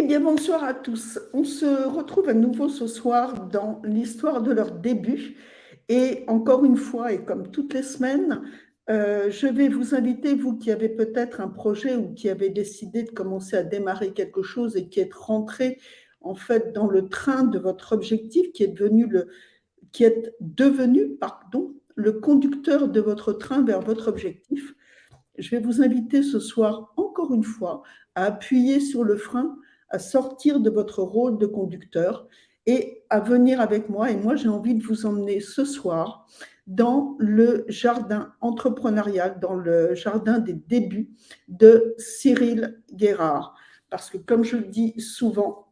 bien, bonsoir à tous. On se retrouve à nouveau ce soir dans l'histoire de leur début. Et encore une fois, et comme toutes les semaines, je vais vous inviter, vous qui avez peut-être un projet ou qui avez décidé de commencer à démarrer quelque chose et qui êtes rentré en fait dans le train de votre objectif, qui est devenu, pardon, le conducteur de votre train vers votre objectif. Je vais vous inviter ce soir, encore une fois, à appuyer sur le frein, à sortir de votre rôle de conducteur et à venir avec moi. Et moi, j'ai envie de vous emmener ce soir dans le jardin entrepreneurial, dans le jardin des débuts de Cyril Guérard. Parce que, comme je le dis souvent,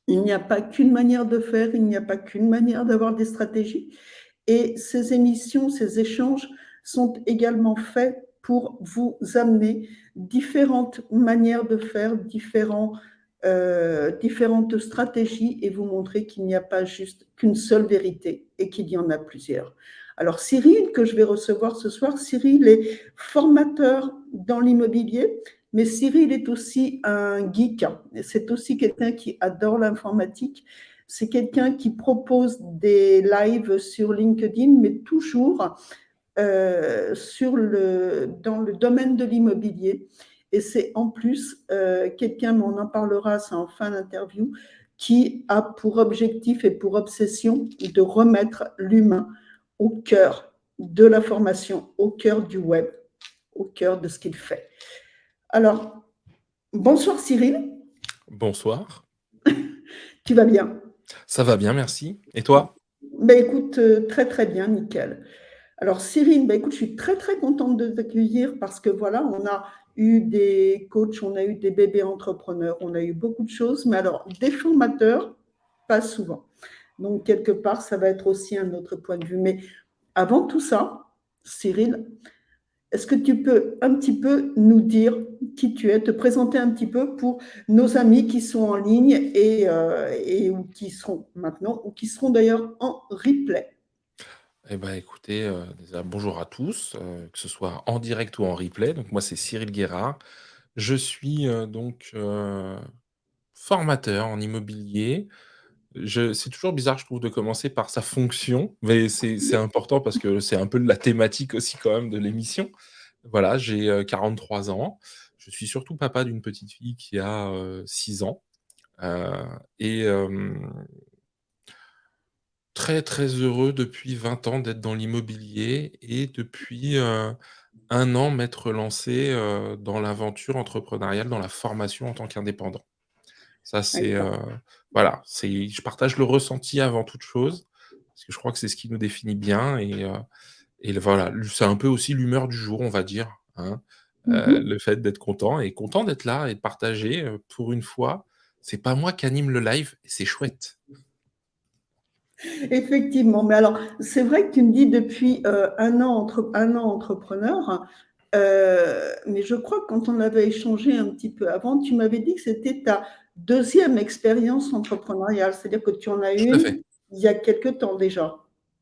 il n'y a pas qu'une manière de faire, il n'y a pas qu'une manière d'avoir des stratégies. Et ces émissions, ces échanges sont également faits pour vous amener différentes manières de faire, différentes stratégies et vous montrer qu'il n'y a pas juste qu'une seule vérité et qu'il y en a plusieurs. Alors Cyril, que je vais recevoir ce soir, Cyril est formateur dans l'immobilier, mais Cyril est aussi un geek. C'est aussi quelqu'un qui adore l'informatique. C'est quelqu'un qui propose des lives sur LinkedIn, mais toujours dans le domaine de l'immobilier. Et c'est en plus quelqu'un, mais on en parlera, c'est en fin d'interview, qui a pour objectif et pour obsession de remettre l'humain au cœur de la formation, au cœur du web, au cœur de ce qu'il fait. Alors, bonsoir Cyril. Bonsoir. Tu vas bien? Ça va bien, merci. Et toi? Ben écoute, très très bien, nickel. Alors Cyril, ben écoute, je suis très très contente de t'accueillir parce que voilà, on a eu des coachs, on a eu des bébés entrepreneurs, on a eu beaucoup de choses, mais alors des formateurs, pas souvent. Donc quelque part, ça va être aussi un autre point de vue. Mais avant tout ça, Cyril, est-ce que tu peux un petit peu nous dire qui tu es, te présenter un petit peu pour nos amis qui sont en ligne ou qui seront maintenant, ou qui seront d'ailleurs en replay? Eh ben, écoutez, déjà bonjour à tous, que ce soit en direct ou en replay. Donc moi, c'est Cyril Guérard. Je suis, formateur en immobilier. Je C'est toujours bizarre, je trouve, de commencer par sa fonction, mais c'est important parce que c'est un peu la thématique aussi quand même de l'émission. Voilà, j'ai, 43 ans. Je suis surtout papa d'une petite fille qui a, 6 ans, heu et très, très heureux depuis 20 ans d'être dans l'immobilier et depuis, 1 an m'être lancé, dans l'aventure entrepreneuriale, dans la formation en tant qu'indépendant. Ça c'est, D'accord. voilà, c'est je partage le ressenti avant toute chose, parce que je crois que c'est ce qui nous définit bien voilà, c'est un peu aussi l'humeur du jour, on va dire, hein. Mhm. Le fait d'être content et content d'être là et de partager, pour une fois, c'est pas moi qui anime le live et c'est chouette. Effectivement, mais alors c'est vrai que tu me dis depuis un an entrepreneur, mais je crois que quand on avait échangé un petit peu avant, tu m'avais dit que c'était ta deuxième expérience entrepreneuriale, c'est-à-dire que tu en as Tout à une fait. il y a quelque temps déjà,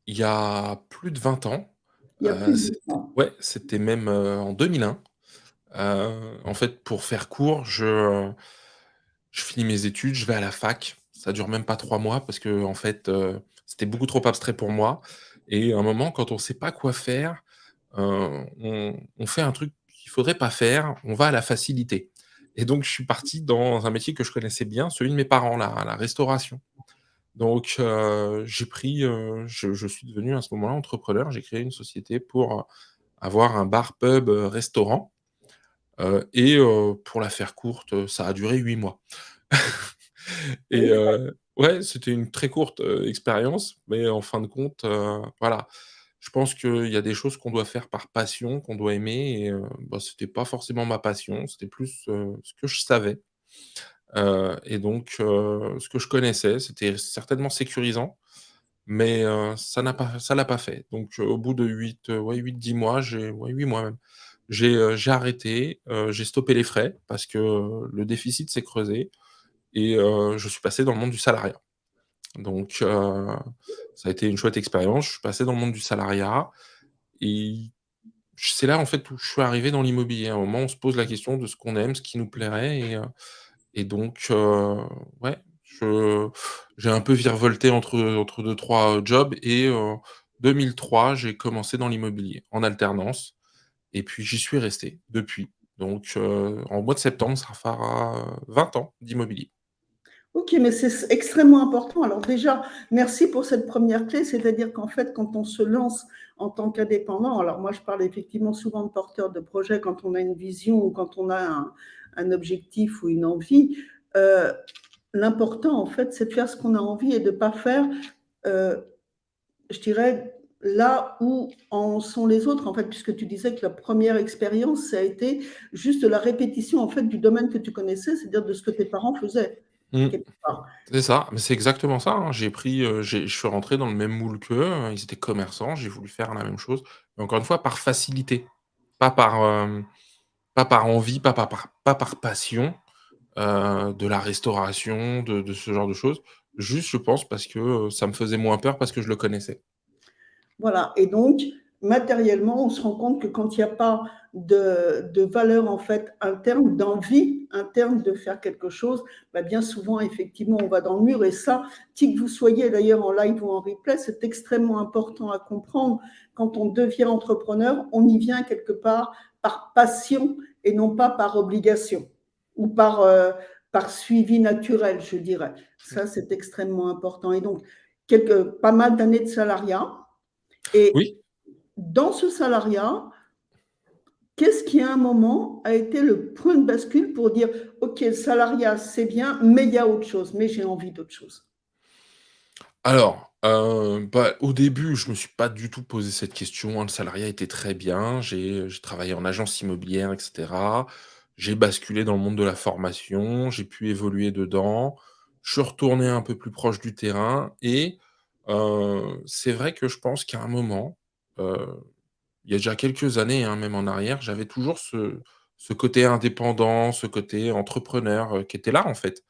Il y a plus de 20 ans, il y a plus de c'était temps. ouais, c'était même, en 2001. En fait, pour faire court, je finis mes études, je vais à la fac. Ça dure même pas 3 mois parce que en fait, c'était beaucoup trop abstrait pour moi et à un moment, quand on sait pas quoi faire, on fait un truc qu'il faudrait pas faire, on va à la facilité et donc je suis parti dans un métier que je connaissais bien, celui de mes parents, la restauration. Donc, j'ai pris, je suis devenu à ce moment-là entrepreneur. J'ai créé une société pour, avoir un bar pub, restaurant, pour la faire courte, ça a duré 8 mois et ouais, c'était une très courte, expérience, mais en fin de compte, voilà. Je pense qu'il y a des choses qu'on doit faire par passion, qu'on doit aimer et bah, c'était pas forcément ma passion, c'était plus, ce que je savais, et donc ce que je connaissais, c'était certainement sécurisant. Mais ça l'a pas fait. Donc au bout de 8-10 mois, j'ai ouais 8 mois même, j'ai arrêté, j'ai stoppé les frais parce que, le déficit s'est creusé et je suis passé dans le monde du salariat. Donc ça a été une chouette expérience. Je suis passé dans le monde du salariat et c'est là, en fait, où je suis arrivé dans l'immobilier. À un moment, on se pose la question de ce qu'on aime, ce qui nous plairait et donc ouais, je j'ai un peu virevolté entre 2-3 jobs et 2003, j'ai commencé dans l'immobilier en alternance et puis j'y suis resté depuis. Donc en mois de septembre, ça fera 20 ans d'immobilier. Ok, mais c'est extrêmement important. Alors déjà, merci pour cette première clé, c'est-à-dire qu'en fait, quand on se lance en tant qu'indépendant, alors moi je parle effectivement souvent de porteur de projet quand on a une vision ou quand on a un objectif ou une envie, euh, l'important en fait, c'est de faire ce qu'on a envie et de ne pas faire, euh, je dirais, là où en sont les autres, en fait, puisque tu disais que la première expérience, ça a été juste la répétition en fait du domaine que tu connaissais, c'est-à-dire de ce que tes parents faisaient, Mmh. quelque part. C'est ça, mais c'est exactement ça, hein. J'ai pris, je suis rentré dans le même moule qu'eux, ils étaient commerçants, j'ai voulu faire la même chose, mais encore une fois par facilité, pas par, pas par envie, pas par passion, de la restauration, de ce genre de choses. Juste, je pense parce que, ça me faisait moins peur parce que je le connaissais. Voilà. Et donc, matériellement, on se rend compte que quand il n'y a pas de valeur en fait interne, d'envie interne de faire quelque chose, bah bien souvent, effectivement, on va dans le mur. Et ça, qui que vous soyez d'ailleurs en live ou en replay, c'est extrêmement important à comprendre. Quand on devient entrepreneur, on y vient quelque part par passion et non pas par obligation ou par suivi naturel, je dirais. Ça, c'est extrêmement important. Et donc, pas mal d'années de salariat. Et Oui. dans ce salariat, qu'est-ce qui à un moment a été le point de bascule pour dire, OK, le salariat, c'est bien, mais il y a autre chose, mais j'ai envie d'autre chose. Alors, bah, au début, je me suis pas du tout posé cette question, hein. Le salariat était très bien. J'ai travaillé en agence immobilière et cetera. J'ai basculé dans le monde de la formation, j'ai pu évoluer dedans. Je suis retourné un peu plus proche du terrain et c'est vrai que je pense qu'à un moment, heu, il y a déjà quelques années, hein, même en arrière, j'avais toujours ce côté indépendant, ce côté entrepreneur, qui était là, en fait.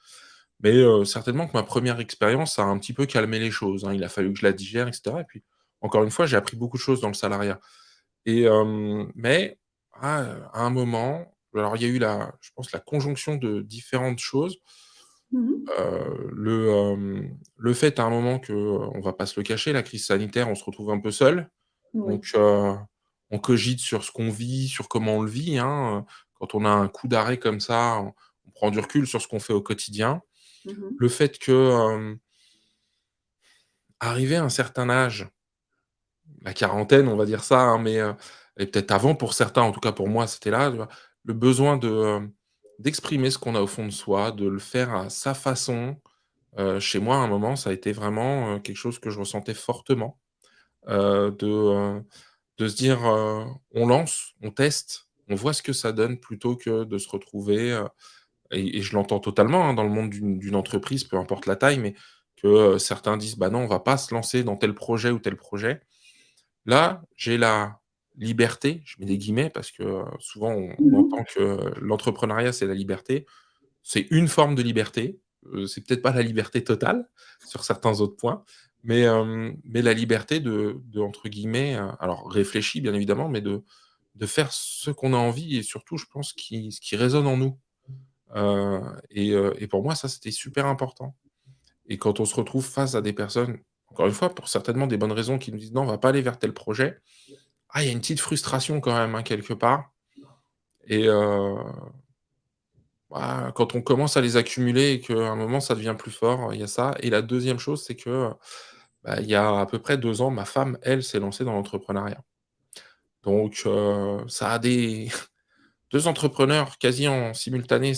Mais certainement que ma première expérience a un petit peu calmé les choses, hein. Il a fallu que je la digère et cetera et puis, encore une fois, j'ai appris beaucoup de choses dans le salariat et mais à un moment, alors il y a eu je pense la conjonction de différentes choses, Mhm. le fait à un moment que, on va pas se le cacher, la crise sanitaire, on se retrouve un peu seul. Oui. Donc on cogite sur ce qu'on vit, sur comment on le vit, hein, quand on a un coup d'arrêt comme ça, on prend du recul sur ce qu'on fait au quotidien. Mhm. Le fait que, arrivé à un certain âge, la quarantaine, on va dire ça, hein, mais et peut-être avant pour certains, en tout cas pour moi, c'était là, tu vois? Le besoin d'exprimer ce qu'on a au fond de soi, de le faire à sa façon. Chez moi, à un moment, ça a été vraiment, quelque chose que je ressentais fortement, de se dire, on lance, on teste, on voit ce que ça donne plutôt que de se retrouver, et je l'entends totalement, hein, dans le monde d'une entreprise, peu importe la taille, mais que, certains disent: «Bah non, on va pas se lancer dans tel projet ou tel projet». Là, j'ai la liberté, je mets des guillemets parce que, souvent on Mhm. entend que l'entrepreneuriat, c'est la liberté. C'est une forme de liberté, c'est peut-être pas la liberté totale sur certains autres points, mais la liberté de entre guillemets, alors réfléchie bien évidemment, mais de faire ce qu'on a envie et surtout je pense ce qui résonne en nous. Et pour moi ça c'était super important et quand on se retrouve face à des personnes, encore une fois pour certainement des bonnes raisons qui nous disent: «Non, on va pas aller vers tel projet», il y a une petite frustration quand même, hein, quelque part et bah, quand on commence à les accumuler et qu'à un moment ça devient plus fort, il y a ça et la deuxième chose, c'est que, bah, il y a à peu près 2 ans, ma femme, elle, s'est lancée dans l'entrepreneuriat. Donc ça a des 2 entrepreneurs quasi en simultané,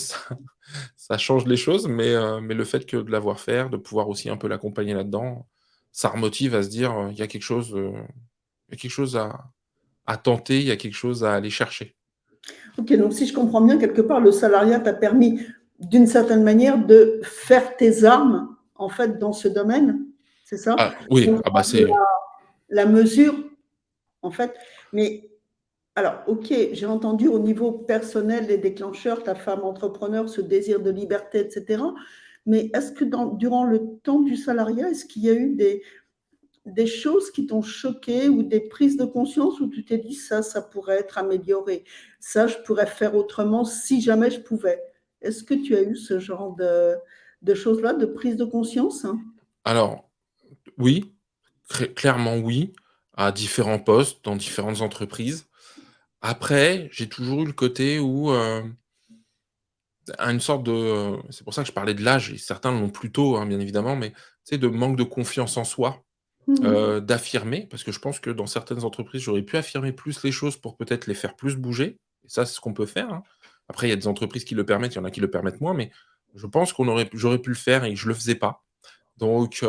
ça change les choses, mais le fait que de la voir faire, de pouvoir aussi un peu l'accompagner là-dedans, ça remotive à se dire, il y a quelque chose à tenter, il y a quelque chose à aller chercher. Ok, donc si je comprends bien, quelque part, le salariat t'a permis, d'une certaine manière, de faire tes armes, en fait, dans ce domaine, c'est ça? Ah oui, Donc, ah bah, c'est la mesure, en fait. Mais alors, ok, j'ai entendu au niveau personnel les déclencheurs, ta femme entrepreneur, ce désir de liberté, etc. Mais est-ce que durant le temps du salariat, est-ce qu'il y a eu des choses qui t'ont choqué ou des prises de conscience où tu t'es dit ça pourrait être amélioré, ça, je pourrais faire autrement si jamais je pouvais. Est-ce que tu as eu ce genre de choses-là, de prise de conscience? Alors oui, clairement oui, à différents postes, dans différentes entreprises. Après, j'ai toujours eu le côté où, à une sorte de, c'est pour ça que je parlais de l'âge et certains l'ont plus tôt, hein, bien évidemment, mais tu sais, de manque de confiance en soi, Mmh. d'affirmer, parce que je pense que dans certaines entreprises, j'aurais pu affirmer plus les choses pour peut-être les faire plus bouger et ça, c'est ce qu'on peut faire, hein. Après, il y a des entreprises qui le permettent, il y en a qui le permettent moins, mais je pense j'aurais pu le faire et que je le faisais pas. Donc, tu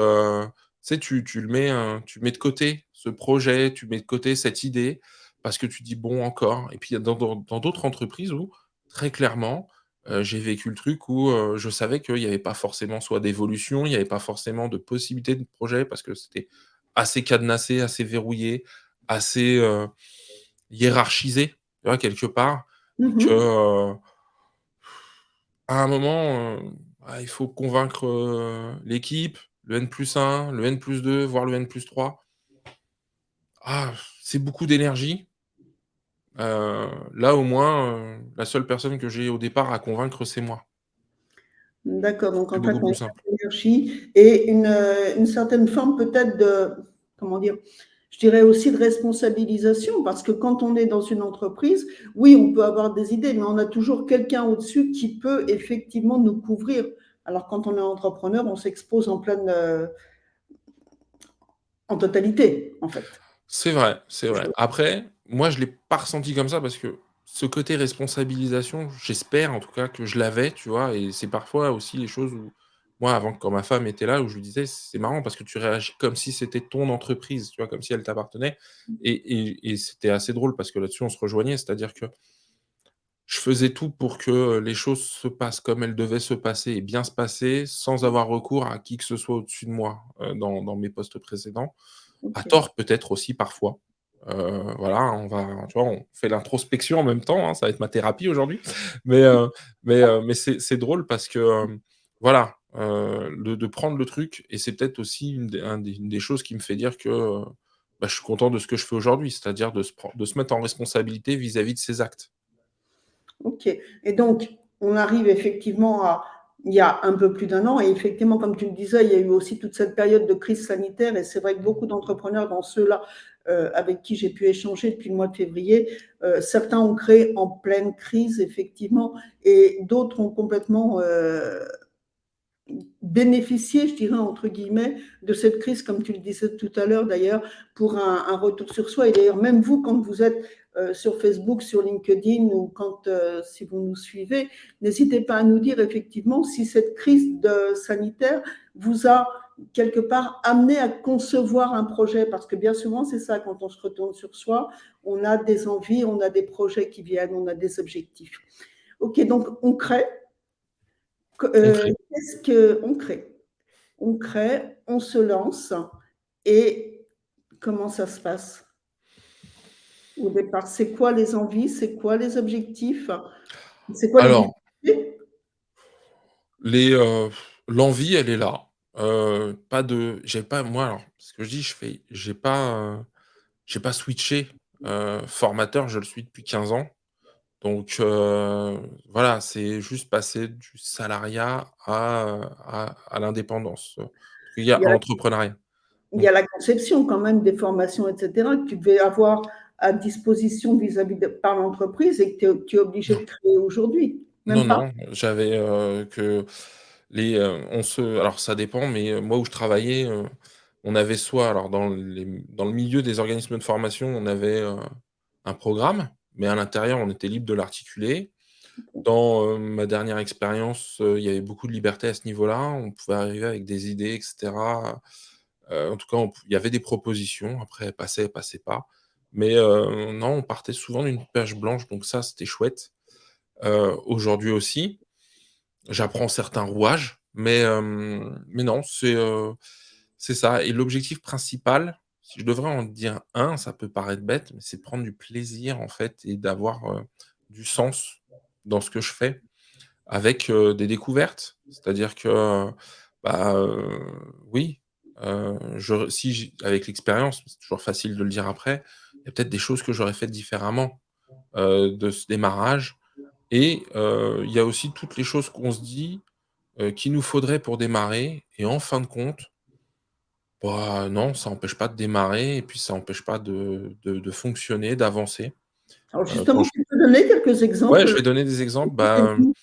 sais, tu mets de côté ce projet, tu mets de côté cette idée parce que tu dis: «Bon, encore» et puis il y a dans d'autres entreprises où très clairement, j'ai vécu le truc où, je savais qu'il y avait pas forcément soit d'évolution, il y avait pas forcément de possibilité de projet parce que c'était assez cadenassé, assez verrouillé, assez, hiérarchisé, tu vois, quelque part et que, Mmh. à un moment, il faut convaincre, l'équipe, le N+1, le N+2, voire le N+3. Ah, c'est beaucoup d'énergie. Là, au moins, la seule personne que j'ai au départ à convaincre, c'est moi. D'accord, donc C'est en fait, beaucoup on plus a simple. une énergie et une certaine forme peut-être de, comment dire? Je dirais aussi de responsabilisation parce que quand on est dans une entreprise, oui, on peut avoir des idées, mais on a toujours quelqu'un au-dessus qui peut effectivement nous couvrir. Alors quand on est entrepreneur, on s'expose en pleine, en totalité, en fait. C'est vrai, c'est vrai. Après, moi, je l'ai pas ressenti comme ça parce que ce côté responsabilisation, j'espère en tout cas que je l'avais, tu vois? Et c'est parfois aussi les choses où moi, avant, quand ma femme était là, où je lui disais: «C'est marrant parce que tu réagis comme si c'était ton entreprise», tu vois? Comme si elle t'appartenait et c'était assez drôle parce que là-dessus, on se rejoignait. C'est-à-dire que je faisais tout pour que les choses se passent comme elles devaient se passer et bien se passer, sans avoir recours à qui que ce soit au-dessus de moi, dans mes postes précédents. À OK. tort peut-être aussi parfois. Voilà, tu vois, on fait l'introspection en même temps, hein, ça va être ma thérapie aujourd'hui. Mais, mais c'est drôle parce que, voilà, de prendre le truc et c'est peut-être aussi une des choses qui me fait dire que, bah, je suis content de ce que je fais aujourd'hui, c'est-à-dire de se mettre en responsabilité vis-à-vis de ses actes. OK, et donc on arrive effectivement à il y a un peu plus d'un an et effectivement, comme tu le disais, il y a eu aussi toute cette période de crise sanitaire et c'est vrai que beaucoup d'entrepreneurs, dans ceux-là, avec qui j'ai pu échanger depuis le mois de février, certains ont créé en pleine crise effectivement et d'autres ont complètement, bénéficier, je dirais, entre guillemets, de cette crise, comme tu le disais tout à l'heure d'ailleurs, pour un retour sur soi. Et d'ailleurs, même vous, quand vous êtes sur Facebook, sur LinkedIn ou quand, si vous nous suivez, n'hésitez pas à nous dire effectivement si cette crise sanitaire vous a quelque part amené à concevoir un projet, parce que bien souvent, c'est ça, quand on se retourne sur soi, on a des envies, on a des projets qui viennent, on a des objectifs. Ok, donc on crée. Concret. Qu'est-ce qu'on crée? On crée, on se lance et comment ça se passe au départ? C'est quoi les envies? C'est quoi les objectifs? C'est quoi les Alors, difficultés? les, l'envie, elle est là. Pas de j'ai pas moi, alors, ce que je dis, j'ai pas switché, formateur, je le suis depuis 15 ans. Donc, voilà, c'est juste passer du salariat à l'indépendance, il y a Il y a à la l'entrepreneuriat. il y Donc a la conception quand même des formations et cetera que tu devais avoir à disposition vis-à-vis de par l'entreprise et que tu es obligé non, de créer aujourd'hui? non, Même pas? non, j'avais, que alors ça dépend, mais, moi où je travaillais, on avait soit alors dans le milieu des organismes de formation, on avait, un programme, mais à l'intérieur, on était libre de l'articuler. Dans, ma dernière expérience, il y avait beaucoup de liberté à ce niveau-là. On pouvait arriver avec des idées et cetera. En tout cas, il y avait des propositions. Après, elles passaient pas. Mais, non, on partait souvent d'une page blanche, donc ça, c'était chouette. Aujourd'hui aussi, j'apprends certains rouages, mais non, c'est ça et l'objectif principal, si je devrais en dire un, ça peut paraître bête, mais c'est de prendre du plaisir, en fait et d'avoir, du sens dans ce que je fais. Avec, des découvertes. C'est-à-dire que, bah, oui, je si j avec l'expérience, c'est toujours facile de le dire après, il y a peut-être des choses que j'aurais faites différemment, de ce démarrage. et il y a aussi toutes les choses qu'on se dit, qu'il nous faudrait pour démarrer et en fin de compte, bah, non, ça empêche pas de démarrer et puis ça empêche pas de fonctionner, d'avancer. Alors Quand justement, je tu peux donner quelques Ouais, exemples je vais donner des exemples. qui t'aient mis,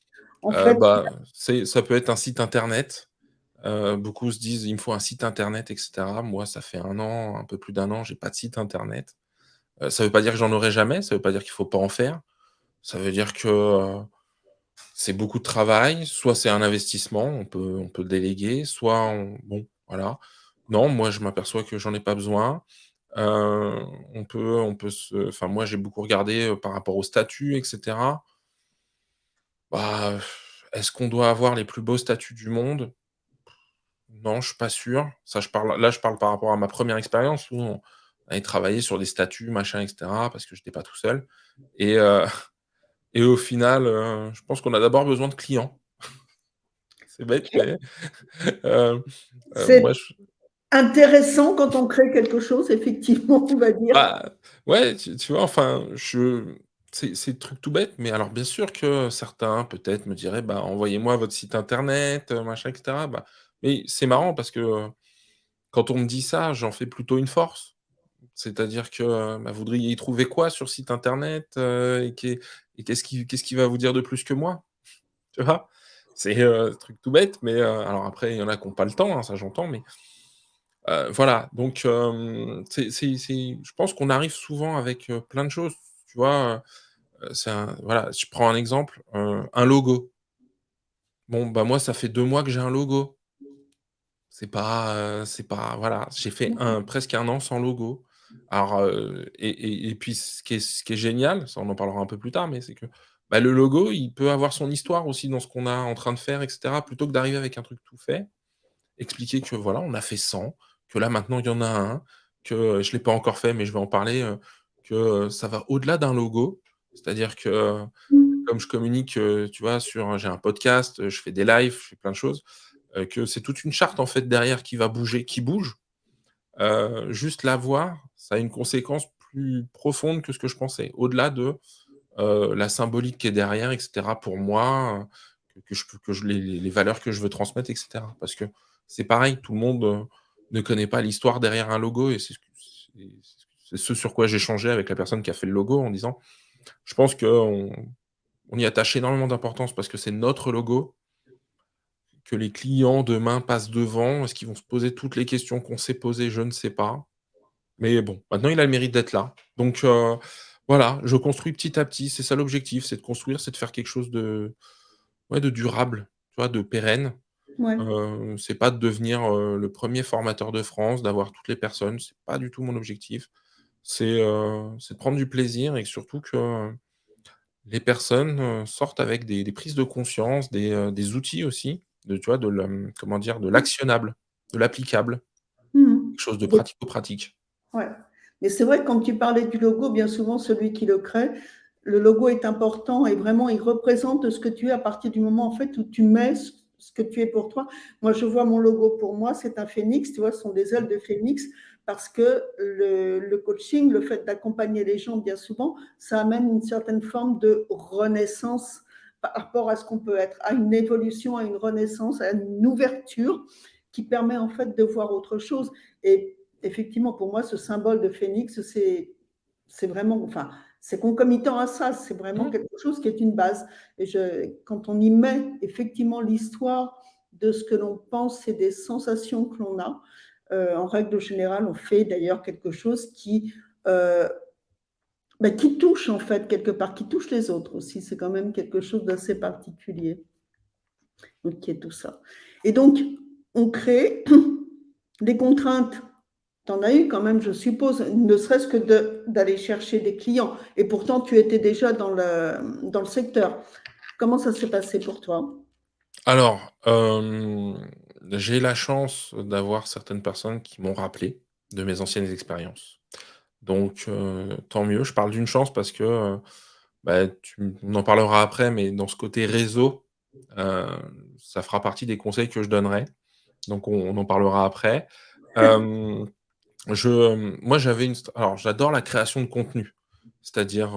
en fait. Ça peut être un site internet. Beaucoup se disent: «Il me faut un site internet» et cetera. Moi, ça fait 1 an, un peu plus d'1 an, j'ai pas de site internet. Ça veut pas dire que j'en aurai jamais, ça veut pas dire qu'il faut pas en faire. Ça veut dire que, c'est beaucoup de travail, soit c'est un investissement, on peut le déléguer, soit bon, voilà. Non, moi, je m'aperçois que j'en ai pas besoin. Heu, moi, j'ai beaucoup regardé, par rapport au statut et cetera. Bah, est-ce qu'on doit avoir les plus beaux statuts du monde? Non, je suis pas sûr. Ça, je parle par rapport à ma première expérience où on avait travaillé sur des statuts, machin et cetera, parce que j'étais pas tout seul et et au final, je pense qu'on a d'abord besoin de clients. C'est bête, mais heu C'est moi je intéressant quand on crée quelque chose, effectivement, on va dire. bah, ouais, tu vois, enfin, c'est des trucs tout bêtes, mais alors bien sûr que certains peut-être me diraient: «Bah, envoyez-moi votre site internet, machin et cetera». Bah, mais c'est marrant parce que, quand on me dit ça, j'en fais plutôt une force. C'est-à-dire que, bah, vous voudriez y trouver quoi sur site internet, et qu'est-ce qui va vous dire de plus que moi? Tu vois? C'est, truc tout bête, mais, alors après il y en a qui ont pas le temps, hein, ça j'entends, mais, voilà, donc, c'est je pense qu'on arrive souvent avec, plein de choses, tu vois? C'est un voilà, je prends un exemple, un logo. Bon, bah, moi ça fait 2 mois que j'ai un logo. C'est pas voilà, j'ai fait presque 1 an sans logo. Alors, et puis ce qui est génial, ça on en parlera un peu plus tard, mais c'est que, bah, le logo, il peut avoir son histoire aussi dans ce qu'on est en train de faire et cetera. Plutôt que d'arriver avec un truc tout fait, expliquer que voilà, on a fait 100, que là maintenant il y en a un, que, je l'ai pas encore fait, mais je vais en parler, que, ça va au-delà d'un logo. C'est-à-dire que, comme je communique, tu vois, j'ai un podcast, je fais des lives, je fais plein de choses, que c'est toute une charte en fait derrière qui va bouger, qui bouge. Juste la voir, ça a une conséquence plus profonde que ce que je pensais. Au-delà de, la symbolique qui est derrière et cetera pour moi, que je les valeurs que je veux transmettre et cetera. Parce que c'est pareil, tout le monde, ne connaît pas l'histoire derrière un logo et c'est ce sur quoi j'ai échangé avec la personne qui a fait le logo en disant: «Je pense qu'on y attache énormément d'importance parce que c'est notre logo, que les clients demain passent devant. Est-ce qu'ils vont se poser toutes les questions qu'on s'est posées? Je ne sais pas. Mais bon, maintenant il a le mérite d'être là. Donc, voilà, je construis petit à petit, c'est ça l'objectif, c'est de construire, c'est de faire quelque chose de ouais, de durable, tu vois? De pérenne. Ouais. C'est pas de devenir, le premier formateur de France, d'avoir toutes les personnes, c'est pas du tout mon objectif. C'est de prendre du plaisir et surtout que, les personnes, sortent avec des prises de conscience, des outils aussi, tu vois? Comment dire? De l'actionnable, de l'applicable, Mmh. quelque chose de pratico-pratique. Ouais. Mais c'est vrai que quand tu parlais du logo, bien souvent, celui qui le crée, le logo est important et vraiment, il représente ce que tu es à partir du moment, en fait, où tu mets ce que tu es pour toi. Moi, je vois mon logo pour moi, c'est un phénix, tu vois, ce sont des ailes de phénix, parce que le coaching, le fait d'accompagner les gens, bien souvent, ça amène une certaine forme de renaissance par rapport à ce qu'on peut être, à une évolution, à une renaissance, à une ouverture qui permet, en fait, de voir autre chose. Et effectivement, pour moi, ce symbole de phénix, c'est vraiment, enfin, c'est concomitant à ça, c'est vraiment Mmh. quelque chose qui est une base. Et quand on y met effectivement l'histoire de ce que l'on pense et des sensations que l'on a, en règle générale, on fait d'ailleurs quelque chose euh, qui touche en fait quelque part, qui touche les autres aussi. C'est quand même quelque chose d'assez particulier, donc qui est tout ça. Et donc, on crée des contraintes. Tu en as eu quand même, je suppose, ne serait-ce que d'aller chercher des clients. Et pourtant, tu étais déjà dans le secteur. Comment ça s'est passé pour toi? Alors, j'ai la chance d'avoir certaines personnes qui m'ont rappelé de mes anciennes expériences. Donc, tant mieux. Je parle d'une chance parce que, bah, on en parlera après, mais dans ce côté réseau, heu, ça fera partie des conseils que je donnerai. Donc on en parlera après. Hem, moi j'avais alors j'adore la création de contenu. C'est-à-dire,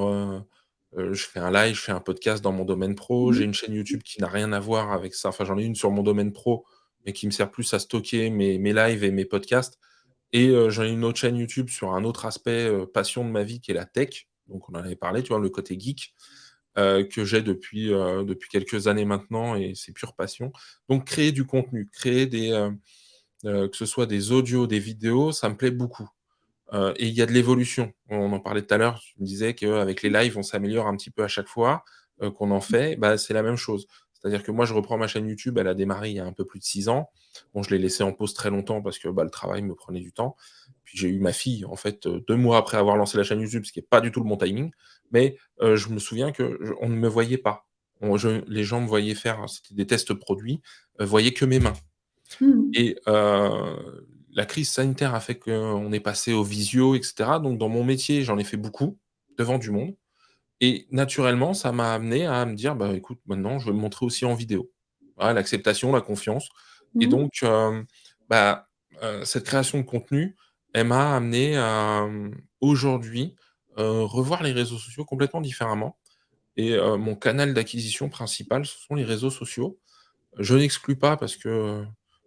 Je fais un live, je fais un podcast dans mon domaine pro, Mmh. j'ai une chaîne YouTube qui n'a rien à voir avec ça. Enfin, j'en ai une sur mon domaine pro, mais qui me sert plus à stocker mes lives et mes podcasts et j'en ai une autre chaîne YouTube sur un autre aspect, passion de ma vie qui est la tech. Donc on en avait parlé, tu vois? Le côté geek, que j'ai depuis quelques années maintenant et c'est pure passion. Donc créer du contenu, créer que ce soit des audios, des vidéos, ça me plaît beaucoup. Et il y a de l'évolution. On en parlait tout à l'heure, tu me disais qu'avec les lives, on s'améliore un petit peu à chaque fois, qu'on en fait. Bah, c'est la même chose. C'est-à-dire que moi, je reprends ma chaîne YouTube, elle a démarré il y a un peu plus de 6 ans. Bon, je l'ai laissée en pause très longtemps parce que, bah, le travail me prenait du temps. Puis j'ai eu ma fille, en fait, 2 mois après avoir lancé la chaîne YouTube, ce qui est pas du tout le bon timing. Mais, je me souviens que je on ne me voyait pas. Les gens me voyaient faire, c'était des tests produits, voyaient que mes mains. Mmh. Et la crise sanitaire a fait qu'on est passé au visio et cetera. Donc dans mon métier, j'en ai fait beaucoup, devant du monde et naturellement, ça m'a amené à me dire: «Bah, écoute, maintenant, je vais me montrer aussi en vidéo». Voilà, l'acceptation, la confiance et Mmh. donc bah, cette création de contenu, elle m'a amené à, aujourd'hui, revoir les réseaux sociaux complètement différemment et mon canal d'acquisition principal, ce sont les réseaux sociaux. Je n'exclus pas parce que,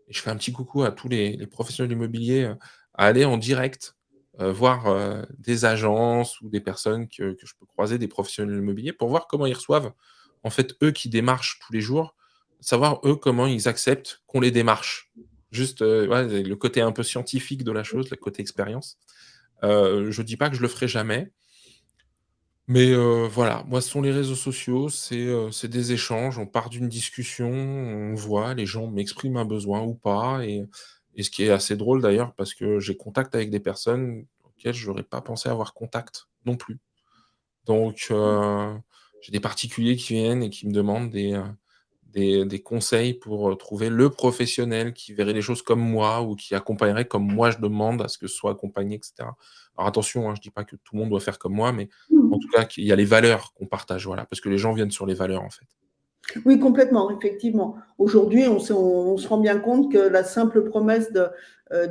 et je fais un petit coucou à tous les professionnels immobiliers, à aller en direct, voir, des agences ou des personnes que je peux croiser, des professionnels immobiliers pour voir comment ils reçoivent, en fait, eux qui démarchent tous les jours, savoir eux comment ils acceptent qu'on les démarche. Juste, ouais, le côté un peu scientifique de la chose, le côté expérience. Je dis pas que je le ferai jamais, mais voilà, moi, ce sont les réseaux sociaux, c'est des échanges, on part d'une discussion, on voit, les gens m'expriment un besoin ou pas et ce qui est assez drôle d'ailleurs parce que j'ai contact avec des personnes auxquelles je n'aurais pas pensé avoir contact non plus. Donc j'ai des particuliers qui viennent et qui me demandent des conseils pour, trouver le professionnel qui verrait les choses comme moi ou qui accompagnerait comme moi je demande à ce que je sois accompagné et cetera. Alors attention, hein, je dis pas que tout le monde doit faire comme moi, mais en tout Mmh. cas qu'il y a les valeurs qu'on partage, voilà, parce que les gens viennent sur les valeurs, en fait. Oui, complètement, effectivement. Aujourd'hui, on se rend bien compte que la simple promesse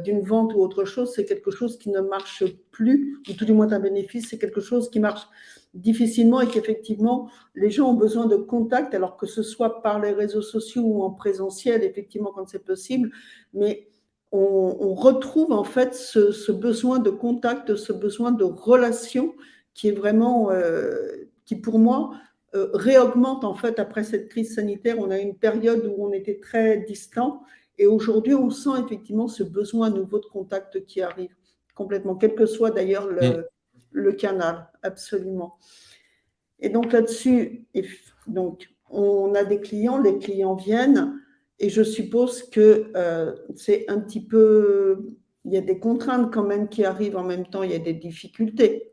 d'une vente ou autre chose, c'est quelque chose qui ne marche plus, ou tout du moins un bénéfice, c'est quelque chose qui marche difficilement et qu'effectivement, les gens ont besoin de contact, alors que ce soit par les réseaux sociaux ou en présentiel, effectivement, quand c'est possible, mais on retrouve en fait ce besoin de contact, ce besoin de relation qui est vraiment, qui pour moi, réaugmente en fait après cette crise sanitaire. On a une période où on était très distant et aujourd'hui on sent effectivement ce besoin à nouveau de contact qui arrive complètement, quel que soit d'ailleurs Mmh. le canal, absolument. Et donc là-dessus, donc on a des clients, les clients viennent et je suppose que c'est un petit peu, il y a des contraintes quand même qui arrivent en même temps, il y a des difficultés.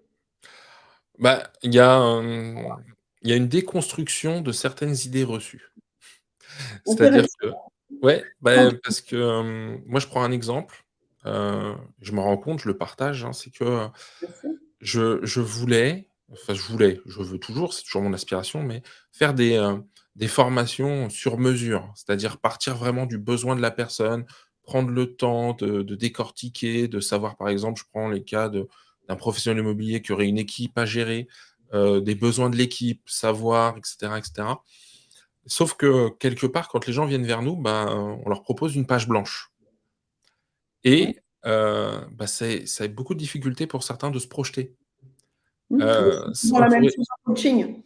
Bah, il y a une déconstruction de certaines idées reçues. C'est-à-dire que Intéressant. ouais, bah, Franchement, parce que, moi je prends un exemple, je m'en rends compte, je le partage, hein, c'est que je sais. je voulais, enfin je veux toujours, c'est toujours mon aspiration, mais faire des formations sur mesure. C'est-à-dire partir vraiment du besoin de la personne, prendre le temps de décortiquer, de savoir par exemple, je prends les cas d'un professionnel immobilier qui aurait une équipe à gérer, des besoins de l'équipe, savoir et cetera et cetera. Sauf que quelque part, quand les gens viennent vers nous, ben, on leur propose une page blanche Ouais. et bah, ça a beaucoup de difficultés pour certains de se projeter. Mais c'est S souvent on la même pourrait chose en coaching.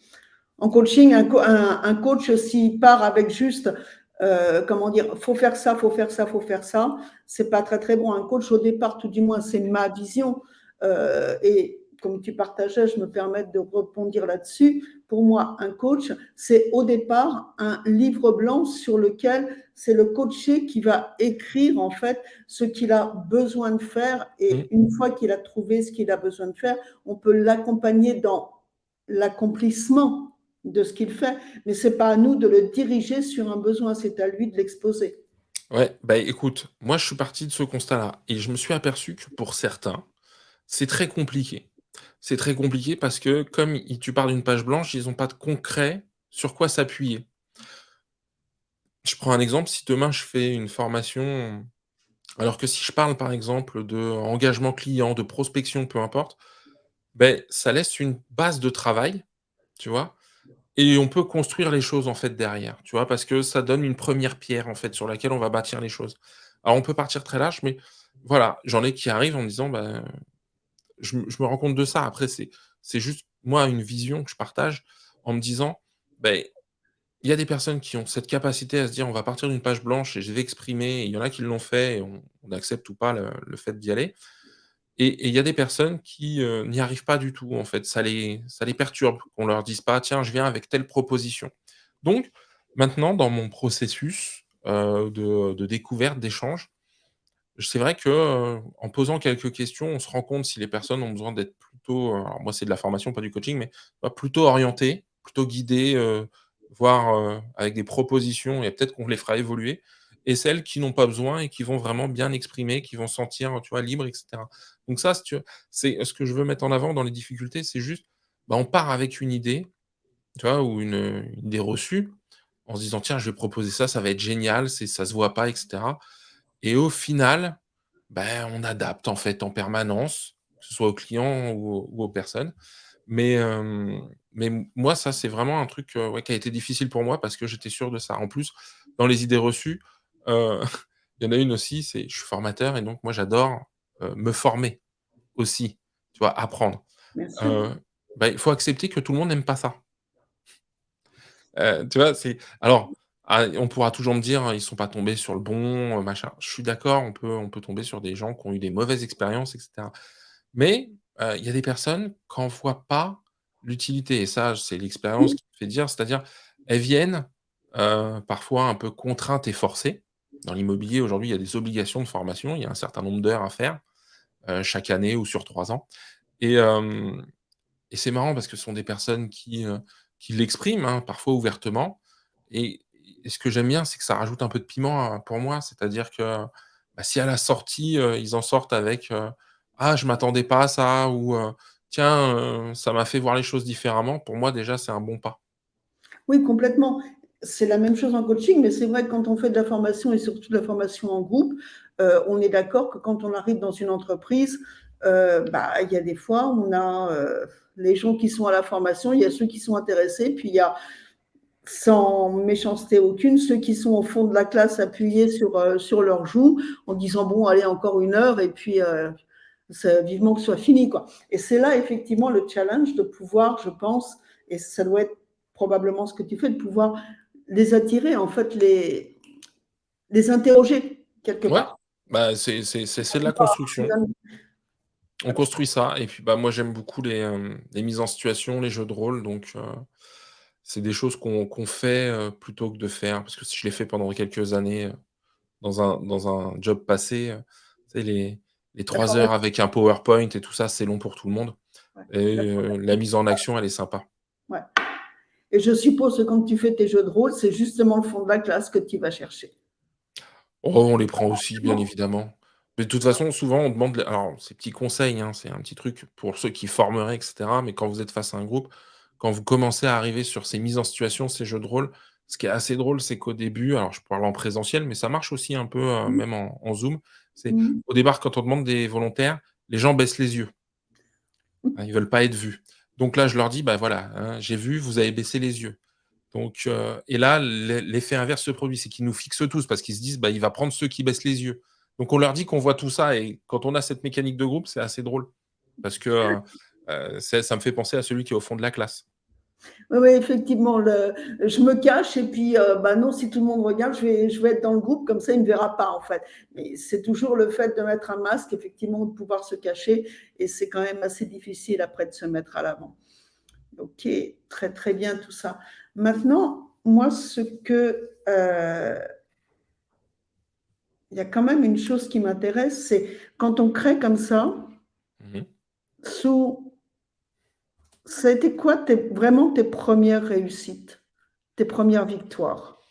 En coaching, un coach, s'il part avec juste, comment dire, faut faire ça, faut faire ça, faut faire ça, c'est pas très très bon. Un coach, au départ, tout du moins, c'est ma vision. Et comme tu partageais, je me permets de rebondir là-dessus. Pour moi, un coach, c'est au départ un livre blanc sur lequel c'est le coaché qui va écrire en fait ce qu'il a besoin de faire. mmh, Et une fois qu'il a trouvé ce qu'il a besoin de faire, on peut l'accompagner dans l'accomplissement de ce qu'il fait, mais ce n'est pas à nous de le diriger sur un besoin, c'est à lui de l'exposer. ouais, bah, écoute, moi je suis parti de ce constat-là et je me suis aperçu que pour certains, c'est très compliqué. C'est très compliqué parce que comme tu parles d'une page blanche, ils ont pas de concret sur quoi s'appuyer. Je prends un exemple, si demain je fais une formation alors que si je parle par exemple d'engagement client, de prospection, peu importe, beh, ça laisse une base de travail tu vois? Et on peut construire les choses, en fait, derrière, tu vois? Parce que ça donne une première pierre, en fait, sur laquelle on va bâtir les choses. Alors on peut partir très large, mais voilà, j'en ai qui arrivent en me disant: «Bah» je me rends compte de ça. Après c'est juste, moi, une vision que je partage en me disant: «Beh, il y a des personnes qui ont cette capacité à se dire: "On va partir d'une page blanche et je vais exprimer"», et il y en a qui l'ont fait et on accepte ou pas le fait d'y aller. Et il y a des personnes qui, n'y arrivent pas du tout, en fait. Ça les perturbe qu'on leur dise pas: «Tiens, je viens avec telle proposition». Donc maintenant, dans mon processus, de découverte, d'échange, c'est vrai que, en posant quelques questions, on se rend compte si les personnes ont besoin d'être plutôt, alors moi c'est de la formation, pas du coaching, mais plutôt orientées, plutôt guidées, voire, avec des propositions, et peut-être qu'on les fera évoluer, et celles qui n'ont pas besoin et qui vont vraiment bien exprimer, qui vont se sentir, tu vois, libres, et cetera. Donc ça, si tu veux, c'est ce que je veux mettre en avant dans les difficultés, c'est juste, on part avec une idée, tu vois, ou une idée reçue, en se disant: «Tiens, je vais proposer ça, ça va être génial, ça se voit pas, et cetera». Et au final, on adapte, en fait, en permanence, que ce soit aux clients ou aux personnes. Mais moi, ça, c'est vraiment un truc, ouais, qui a été difficile pour moi parce que j'étais sûr de ça. En plus, dans les idées reçues, heu, il y en a une aussi, c'est je suis formateur et donc moi, j'adore, me former aussi, tu vois? Apprendre. Bien sûr. Heu, il faut accepter que tout le monde n'aime pas ça. Tu vois? On pourra toujours me dire: «Ils sont pas tombés sur le bon, machin». Je suis d'accord, on peut tomber sur des gens qui ont eu des mauvaises expériences, et cetera. Mais, il y a des personnes qui en voient pas l'utilité, et ça, c'est l'expérience Oui, qui me fait dire, c'est-à-dire, elles viennent, parfois un peu contraintes et forcées. Dans l'immobilier, aujourd'hui, il y a des obligations de formation, il y a un certain nombre d'heures à faire, chaque année ou sur 3 ans, et hem et c'est marrant parce que ce sont des personnes qui l'expriment, hein, parfois ouvertement, et ce que j'aime bien, c'est que ça rajoute un peu de piment, pour moi. C'est-à-dire que, si à la sortie, ils en sortent avec, «Ah, je m'attendais pas à ça», ou, «Tiens, ça m'a fait voir les choses différemment», pour moi déjà, c'est un bon pas. oui, complètement. C'est la même chose en coaching, mais c'est vrai que quand on fait de la formation et surtout de la formation en groupe, on est d'accord que quand on arrive dans une entreprise, il y a des fois, on a les gens qui sont à la formation, il y a ceux qui sont intéressés, puis il y a, sans méchanceté aucune, ceux qui sont au fond de la classe appuyés sur leurs joues en disant bon, allez, encore une heure, et puis vivement que ce soit fini, quoi. Et c'est là, effectivement, le challenge de pouvoir, je pense, et ça doit être probablement ce que tu fais, de pouvoir les attirer, en fait, les interroger quelque Ouais, part. c'est de la construction. On construit ça, et puis, moi, j'aime beaucoup les mises en situation, les jeux de rôle, donc c'est des choses qu'on fait, plutôt que de faire, parce que si je l'ai fait pendant quelques années, dans un job passé, tu sais, les La 3 heures formation, avec un PowerPoint et tout ça, c'est long pour tout le monde, ouais. La et la formation, mise en action, elle est sympa. ouais. Et je suppose que quand tu fais tes jeux de rôle, c'est justement le fond de la classe que tu vas chercher. Oh, on les prend aussi, bien évidemment. Mais de toute façon, souvent, on demande alors, ces petits conseils, hein, c'est un petit truc pour ceux qui formeraient, et cetera, mais quand vous êtes face à un groupe, quand vous commencez à arriver sur ces mises en situation, ces jeux de rôle, ce qui est assez drôle, c'est qu'au début, alors je parle en présentiel, mais ça marche aussi un peu, Mmh. même en Zoom, c'est Mmh. au départ, quand on demande des volontaires, les gens baissent les yeux, hein, ils veulent pas être vus. Donc là, je leur dis: «Bah, voilà, hein, j'ai vu, vous avez baissé les yeux». Donc et là, l'effet inverse se produit, c'est qu'ils nous fixent tous parce qu'ils se disent: «Bah, il va prendre ceux qui baissent les yeux». Donc on leur dit qu'on voit tout ça, et quand on a cette mécanique de groupe, c'est assez drôle parce que, ça me fait penser à celui qui est au fond de la classe. Oui, oui, effectivement, je me cache et puis non, si tout le monde regarde, je vais être dans le groupe, comme ça, il ne me verra pas, en fait. Mais c'est toujours le fait de mettre un masque, effectivement, de pouvoir se cacher, et c'est quand même assez difficile après de se mettre à l'avant. Ok, très très bien tout ça. Maintenant, moi, il y a quand même une chose qui m'intéresse, c'est quand on crée comme ça, Mmh. sous, ça a été quoi vraiment tes premières réussites, tes premières victoires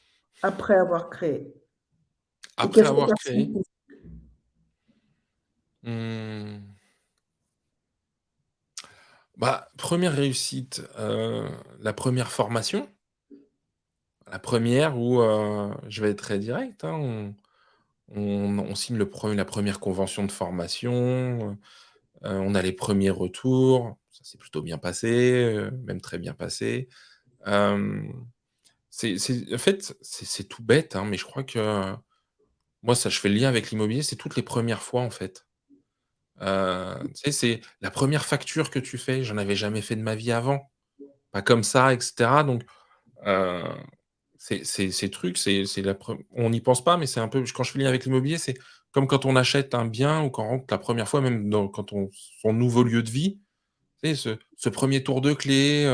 après avoir créé? Et Après qu'est-ce que tu avoir as créé, ressenti? mmh, 1re réussite, la première formation, la première où, je vais être très direct, hein, on signe la première convention de formation, on a les premiers retours. ça s'est plutôt bien passé, même très bien passé. Hem, c'est en fait, c'est tout bête, hein, mais je crois que moi, ça je fais le lien avec l'immobilier, c'est toutes les premières fois, en fait. Tu sais, c'est la première facture que tu fais, j'en avais jamais fait de ma vie avant, pas comme ça et cetera donc heu, ces trucs, c'est la pre on n'y pense pas, mais c'est un peu quand je fais le lien avec l'immobilier, c'est comme quand on achète un bien ou quand on rentre la première fois, même dans quand on son nouveau lieu de vie, tu sais, ce 1er tour de clé,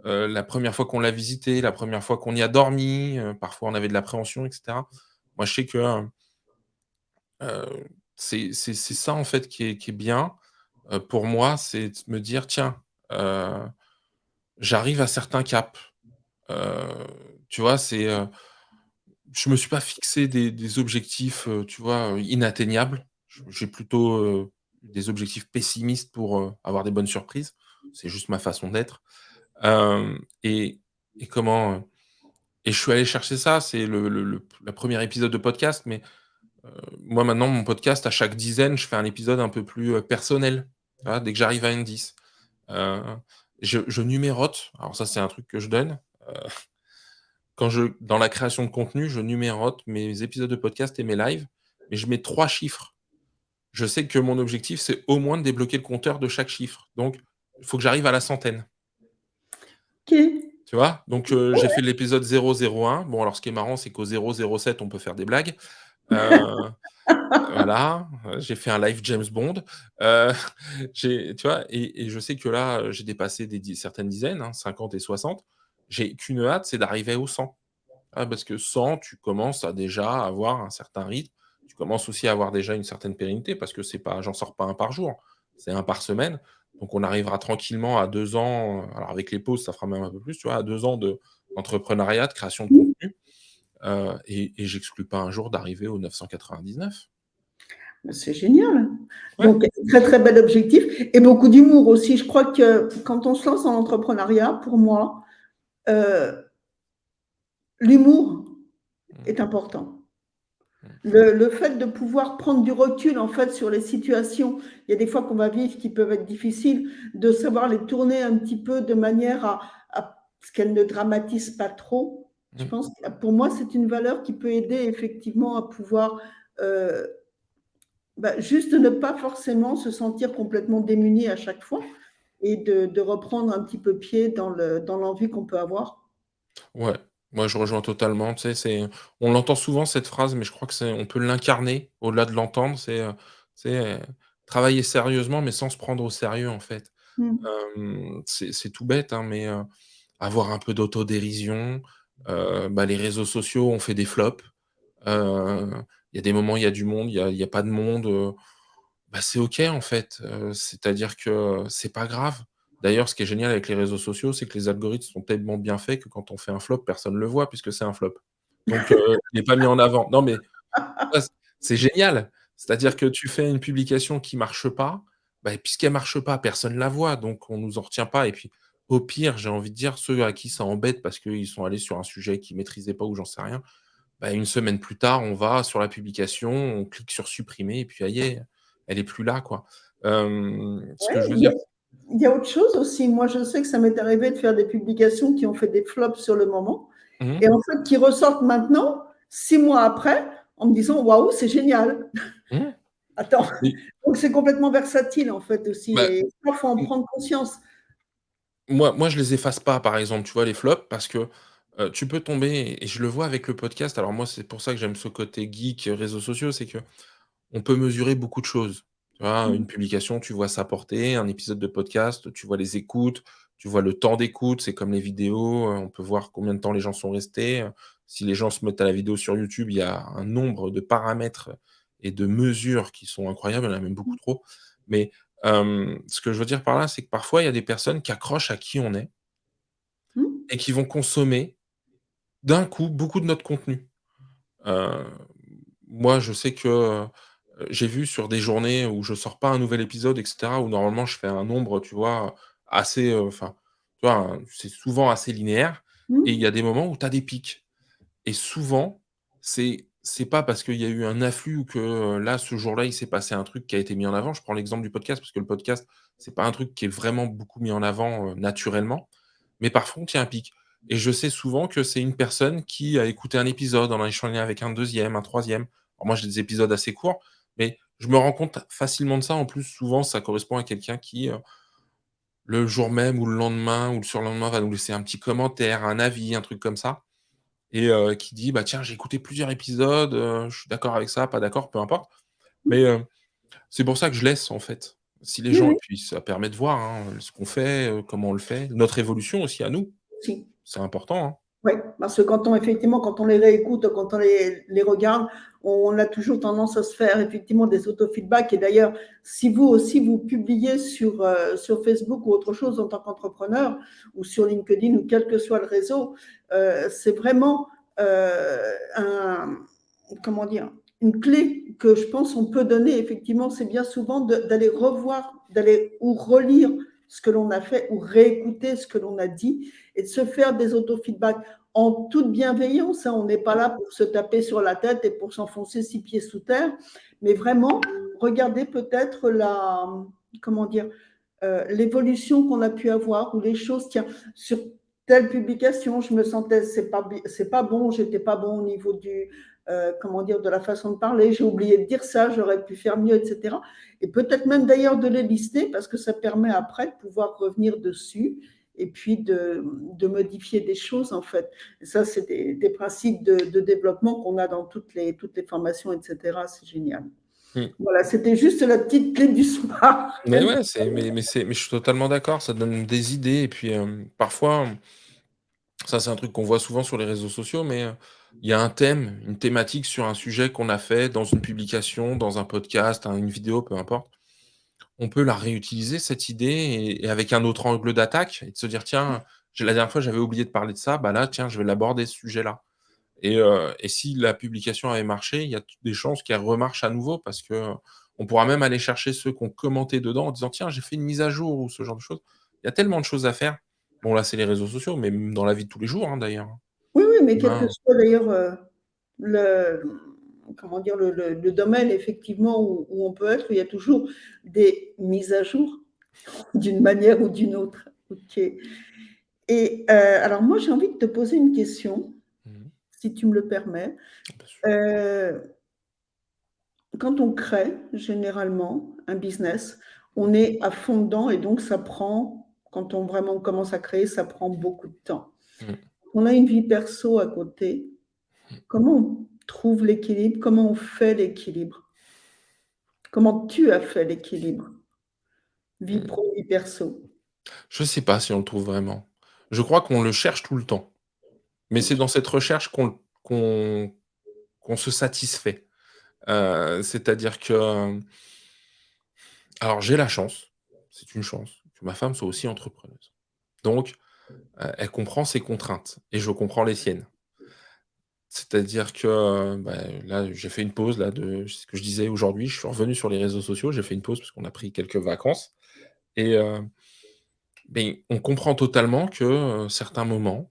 la première fois qu'on l'a visité, la première fois qu'on y a dormi, parfois on avait de l'appréhension et cetera. Moi, je sais que, c'est ça, en fait, qui est bien, pour moi, c'est de me dire: «Tiens, heu, j'arrive à certains caps». Heu, tu vois, je me suis pas fixé des objectifs, tu vois, inatteignables. J'ai plutôt, des objectifs pessimistes pour, avoir des bonnes surprises. C'est juste ma façon d'être. Hem et comment, et je suis allé chercher ça, c'est le 1er épisode de podcast, mais moi maintenant mon podcast à chaque dizaine, je fais un épisode un peu plus, personnel. Tu vois? Dès que j'arrive à une 10. Heu, je numérote, alors ça c'est un truc que je donne, quand je dans la création de contenu, je numérote mes épisodes de podcast et mes lives, mais je mets 3 chiffres. Je sais que mon objectif, c'est au moins de débloquer le compteur de chaque chiffre, donc il faut que j'arrive à la centaine. OK. Tu vois? Donc j'ai fait l'épisode 001. Bon, alors ce qui est marrant, c'est qu'au 007, on peut faire des blagues. Heu, voilà, j'ai fait un live James Bond. Heu, tu vois? Et je sais que là, j'ai dépassé certaines dizaines, hein, 50 et 60. J'ai qu'une hâte, c'est d'arriver aux 100. Ah, parce que 100, tu commences à déjà avoir un certain rythme. Tu commences aussi à avoir déjà une certaine pérennité parce que c'est pas j'en sors pas un par jour, c'est un par semaine. Donc on arrivera tranquillement à 2 ans, alors avec les pauses, ça fera même un peu plus, tu vois? À 2 ans d'entrepreneuriat, de création de Mmh. contenu, et j'exclus pas un jour d'arriver aux 999. Bah, c'est génial. Ouais. Donc, très, très bel objectif et beaucoup d'humour aussi. Je crois que quand on se lance en entrepreneuriat, pour moi, heu, l'humour Mmh, est important. mmh, Le fait de pouvoir prendre du recul, en fait, sur les situations, il y a des fois qu'on va vivre qui peuvent être difficiles, de savoir les tourner un petit peu de manière à ce qu'elles ne dramatisent pas trop. Je mmh. pense que pour moi, c'est une valeur qui peut aider effectivement à pouvoir, heu, bah, juste ne pas forcément se sentir complètement démuni à chaque fois et de reprendre un petit peu pied dans l'envie qu'on peut avoir. Ouais, moi je rejoins totalement, tu sais, on l'entend souvent cette phrase, mais je crois que c'est on peut l'incarner au-delà de l'entendre, travailler sérieusement, mais sans se prendre au sérieux, en fait. Mmh. C'est tout bête, hein, mais avoir un peu d'autodérision, bah, les réseaux sociaux ont fait des flops. Heu, il y a des moments, il y a du monde, il y a pas de monde, bah, c'est OK, en fait, c'est-à-dire que c'est pas grave. D'ailleurs, ce qui est génial avec les réseaux sociaux, c'est que les algorithmes sont tellement bien faits que quand on fait un flop, personne le voit puisque c'est un flop. Donc il est pas mis en avant. Non, mais ouais, c'est génial. C'est-à-dire que tu fais une publication qui marche pas, bah, puisqu'elle marche pas, personne la voit, donc on nous en retient pas et puis, au pire, j'ai envie de dire, ceux à qui ça embête parce qu'ils sont allés sur un sujet qu'ils maîtrisaient pas ou j'en sais rien, bah, 1 semaine plus tard, on va sur la publication, on clique sur supprimer et puis ça y est, elle est plus là, quoi. Ce Ouais, que je veux dire il y a autre chose aussi. Moi, je sais que ça m'est arrivé de faire des publications qui ont fait des flops sur le moment mmh et en fait qui ressortent maintenant, 6 mois après, en me disant: «Waouh, c'est génial!» mmh, Attends, oui, donc c'est complètement versatile en fait aussi bah, et ça, faut en m prendre conscience. moi, je les efface pas, par exemple, tu vois, les flops parce que, tu peux tomber et je le vois avec le podcast, alors moi, c'est pour ça que j'aime ce côté geek, réseaux sociaux, c'est que on peut mesurer beaucoup de choses. Tu vois, Mmh. une publication, tu vois sa portée, un épisode de podcast, tu vois les écoutes, tu vois le temps d'écoute, c'est comme les vidéos, on peut voir combien de temps les gens sont restés, si les gens se mettent à la vidéo sur YouTube, il y a un nombre de paramètres et de mesures qui sont incroyables, il y en a même beaucoup trop. Mais, ce que je veux dire par là, c'est que parfois, il y a des personnes qui accrochent à qui on est Mmh. et qui vont consommer d'un coup beaucoup de notre contenu. Heu, moi, je sais que, j'ai vu sur des journées où je sors pas un nouvel épisode et cetera, où normalement je fais un nombre, tu vois, assez, enfin, tu vois, c'est souvent assez linéaire et il y Mmh. a des moments où tu as des pics et souvent, c'est c'est pas parce qu'il y a eu un afflux ou que, là, ce jour-là, il s'est passé un truc qui a été mis en avant. Je prends l'exemple du podcast parce que le podcast, c'est pas un truc qui est vraiment beaucoup mis en avant, naturellement, mais par contre, il y a un pic et je sais souvent que c'est une personne qui a écouté un épisode, en a échangé avec un deuxième, un troisième. Alors moi, j'ai des épisodes assez courts, mais je me rends compte facilement de ça. En plus, souvent, ça correspond à quelqu'un qui, le jour même ou le lendemain ou le surlendemain, va nous laisser un petit commentaire, un avis, un truc comme ça et qui dit: «Bah, tiens, j'ai écouté plusieurs épisodes, je suis d'accord avec ça, pas d'accord», peu importe. Mais c'est pour ça que je laisse, en fait. Si les Oui, gens et oui, puis ça permet de voir, hein, ce qu'on fait, comment on le fait, notre évolution aussi à nous, si. c'est important, hein. Oui, parce que quand on effectivement, quand on les réécoute, quand on les regarde, on a toujours tendance à se faire effectivement des auto-feedbacks. Et d'ailleurs, si vous aussi vous publiez sur Facebook ou autre chose en tant qu'entrepreneur, ou sur LinkedIn, ou quel que soit le réseau, c'est vraiment un, comment dire, une clé que je pense on peut donner. Effectivement, c'est bien souvent d'aller revoir, d'aller ou relire ce que l'on a fait, ou réécouter ce que l'on a dit, et de se faire des auto-feedbacks en toute bienveillance. Hein. On n'est pas là pour se taper sur la tête et pour s'enfoncer 6 pieds sous terre, mais vraiment regarder peut-être comment dire, l'évolution qu'on a pu avoir, ou les choses, tiens, sur telle publication, je me sentais, c'est pas bon, j'étais pas bon au niveau comment dire, de la façon de parler, j'ai oublié de dire ça, j'aurais pu faire mieux, etc. Et peut-être même d'ailleurs de les lister, parce que ça permet après de pouvoir revenir dessus et puis de modifier des choses, en fait. Et ça, c'est des principes de développement qu'on a dans toutes les formations, etc. C'est génial. Mmh. Voilà, c'était juste la petite clé du soir. Mais ouais, mais je suis totalement d'accord, ça donne des idées et puis, parfois, ça, c'est un truc qu'on voit souvent sur les réseaux sociaux, mais, il y a un thème, une thématique sur un sujet qu'on a fait dans une publication, dans un podcast, une vidéo, peu importe. On peut la réutiliser cette idée et avec un autre angle d'attaque et de se dire: «Tiens, j'ai la dernière fois, j'avais oublié de parler de ça, bah, là, tiens, je vais l'aborder ce sujet-là» et si la publication avait marché, il y a toutes des chances qu'elle remarche à nouveau parce que, on pourra même aller chercher ceux qui ont commenté dedans en disant: «Tiens, j'ai fait une mise à jour» ou ce genre de choses. Il y a tellement de choses à faire. Bon, là, c'est les réseaux sociaux, mais même dans la vie de tous les jours, hein, d'ailleurs. Oui, oui, mais quel que Ben, soit d'ailleurs le, comment dire, le domaine effectivement où on peut être, il y a toujours des mises à jour d'une manière ou d'une autre. Ok. Et alors moi, j'ai envie de te poser une question, mmh si tu me le permets. bien sûr. Euh, Quand on crée généralement un business, on est à fond dedans, et donc ça prend, quand on vraiment commence à créer, ça prend beaucoup de temps. Mmh. On a une vie perso à côté. Comment on trouve l'équilibre? Comment on fait l'équilibre? Comment tu as fait l'équilibre? Vie Mmh. pro, vie perso. Je sais pas si on le trouve vraiment. Je crois qu'on le cherche tout le temps, mais c'est OK. dans cette recherche qu'on se satisfait. C'est-à-dire que, alors j'ai la chance, c'est une chance, que ma femme soit aussi entrepreneuse. Donc, elle comprend ses contraintes et je comprends les siennes. C'est-à-dire que, bah, là, j'ai fait une pause là de ce que je disais aujourd'hui, je suis revenu sur les réseaux sociaux, j'ai fait une pause parce qu'on a pris quelques vacances et beh, on comprend totalement que, certains moments,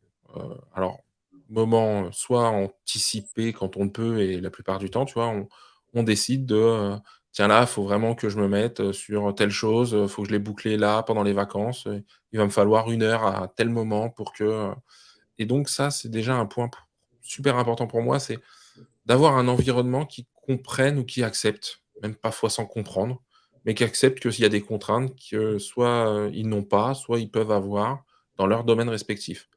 alors moments, soit anticipés quand on le peut et la plupart du temps, tu vois, on décide de, «Tiens là, il faut vraiment que je me mette, sur telle chose, faut que je l'ai bouclé là pendant les vacances, il va me falloir 1 heure à tel moment pour que», et donc ça, c'est déjà un point p super important pour moi, c'est d'avoir un environnement qui comprenne ou qui accepte, même parfois sans comprendre, mais qui accepte que s'il y a des contraintes que soit, ils n'ont pas, soit ils peuvent avoir dans leur domaine respectif.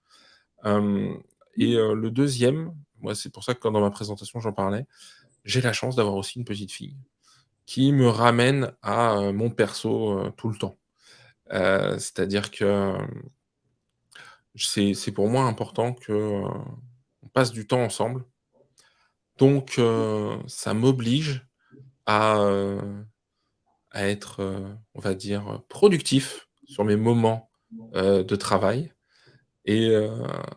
Hem et le deuxième, moi, c'est pour ça que quand dans ma présentation j'en parlais, j'ai la chance d'avoir aussi une petite fille qui me ramène à, mon perso, tout le temps. C'est-à-dire que, c'est pour moi important que, on passe du temps ensemble. Donc ça m'oblige à, être, on va dire, productif sur mes moments, de travail et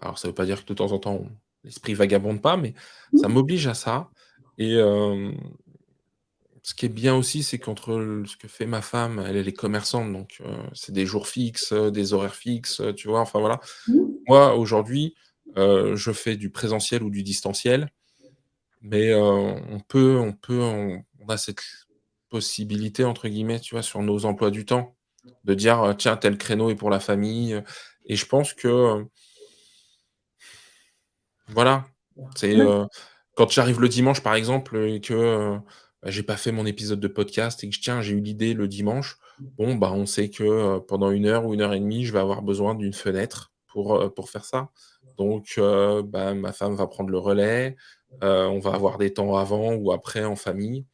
alors ça veut pas dire que de temps en temps l'esprit vagabonde pas, mais ça Mmh. m'oblige à ça et ce qui est bien aussi, c'est qu'entre ce que fait ma femme, elle est commerçante, donc c'est des jours fixes, des horaires fixes, tu vois? Enfin voilà. Mmh. Moi, aujourd'hui, je fais du présentiel ou du distanciel. mais on a cette «possibilité» entre guillemets, tu vois, sur nos emplois du temps, de dire, «Tiens, tel créneau est pour la famille», et je pense que, voilà, c'est, Ouais, quand j'arrive le dimanche, par exemple, et que, bah, j'ai pas fait mon épisode de podcast et que tiens, j'ai eu l'idée le dimanche, bon, bah, on sait que, pendant 1 heure ou 1 heure et demie, je vais avoir besoin d'une fenêtre pour faire ça. Donc, bah, ma femme va prendre le relais, on va avoir des temps avant ou après en famille,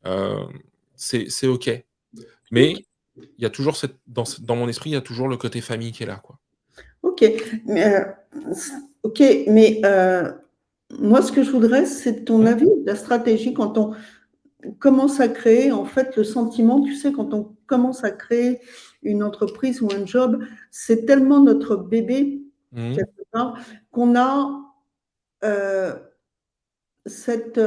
hem, c'est OK. OK, Mais il y a toujours dans mon esprit, il y a toujours le côté famille qui est là, quoi. OK, mais, OK, mais, moi, ce que je voudrais, c'est ton Mmh, avis, la stratégie quand on commence à créer, en fait, le sentiment, tu sais, quand on commence à créer une entreprise ou un job, c'est tellement notre bébé, mmh, quelque part, qu'on a, heu, cette,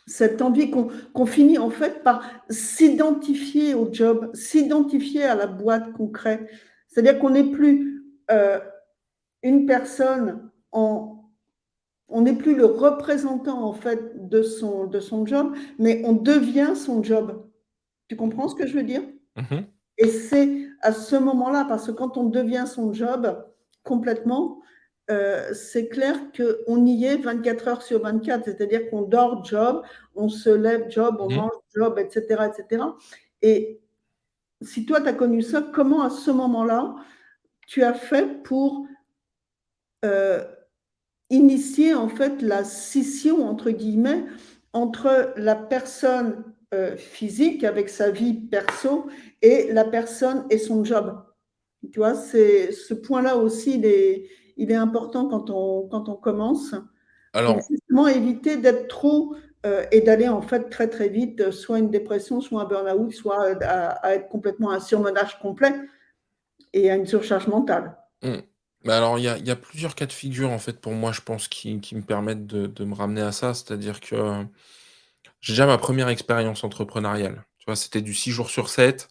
cette envie qu'on finit, en fait, par s'identifier au job, s'identifier à la boîte qu'on crée. C'est-à-dire qu'on n'est plus, une personne en on n'est plus le représentant, en fait, de son job, mais on devient son job. Tu comprends ce que je veux dire? mmh. Et c'est à ce moment-là, parce que quand on devient son job complètement, c'est clair qu'on y est 24 heures sur 24. C'est-à-dire qu'on dort job, on se lève job, on Mmh mh. mange job, et cetera, et cetera. Et si toi, tu as connu ça, comment à ce moment-là, tu as fait pour, heu, initier en fait la «scission» entre guillemets entre la personne, physique avec sa vie perso et la personne et son job. Tu vois? C'est ce point-là aussi, il est important quand on commence pour Alors justement éviter d'être trop, et d'aller en fait très, très vite, soit une dépression, soit un burn-out, soit, à être complètement un surmenage complet et à une surcharge mentale. mmh. Bah, alors il y a plusieurs cas de figure, en fait, pour moi, je pense, qui me permettent de me ramener à ça. C'est-à-dire que, j'ai déjà ma première expérience entrepreneuriale. Tu vois? C'était du 6 jours sur 7,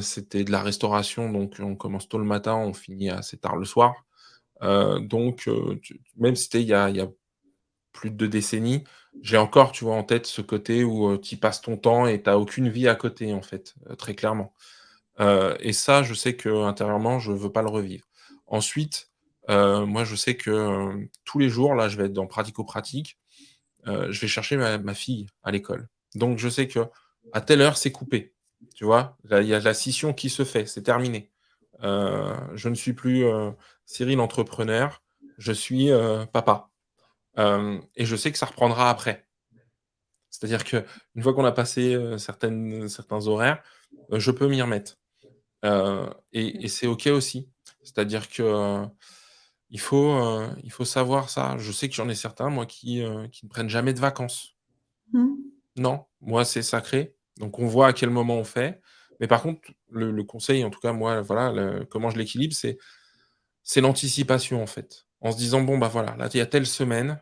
c'était de la restauration, donc on commence tôt le matin, on finit assez tard le soir. Donc, tu même si c'était il y a plus de 2 décennies, j'ai encore, tu vois, en tête ce côté où, tu y passes ton temps et tu as aucune vie à côté, en fait, très clairement. Et ça, je sais qu'intérieurement, je veux pas le revivre. Ensuite, moi, je sais que, tous les jours, là, je vais être dans pratico-pratique, je vais chercher ma fille à l'école. Donc je sais que à telle heure, c'est coupé, tu vois? Là, il y a la scission qui se fait, c'est terminé. Je ne suis plus, Cyril entrepreneur, je suis, papa. Et je sais que ça reprendra après. C'est-à-dire qu'une fois qu'on a passé, certains horaires, je peux m'y remettre. Et c'est OK aussi. C'est-à-dire que, il faut savoir ça. Je sais que j'en ai certains, moi, qui ne prennent jamais de vacances. Mmh. Non, moi, c'est sacré. Donc on voit à quel moment on fait. Mais par contre, le conseil, en tout cas, moi, voilà, comment je l'équilibre, c'est l'anticipation, en fait. En se disant: «Bon, bah, voilà, là, il y a telle semaine,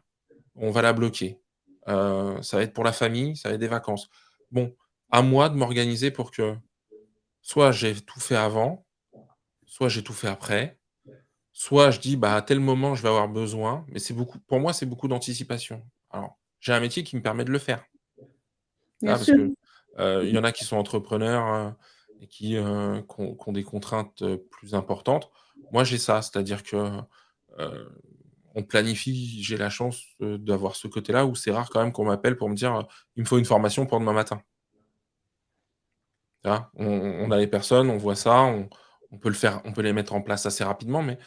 on va la bloquer. Ça va être pour la famille, ça va être des vacances». Bon, à moi de m'organiser pour que soit j'ai tout fait avant, soit j'ai tout fait après. Soit je dis: «Bah, à tel moment, je vais avoir besoin», mais c'est beaucoup pour moi, c'est beaucoup d'anticipation. Alors, j'ai un métier qui me permet de le faire, tu Bien vois? Parce sûr. que, il y en a qui sont entrepreneurs, et qui ont des contraintes, plus importantes. Moi, j'ai ça, c'est-à-dire que, heu, on planifie, j'ai la chance, d'avoir ce côté-là où c'est rare quand même qu'on m'appelle pour me dire, «Il me faut une formation pour demain matin». Tu vois? On a les personnes, on voit ça, on peut le faire, on peut les mettre en place assez rapidement, mais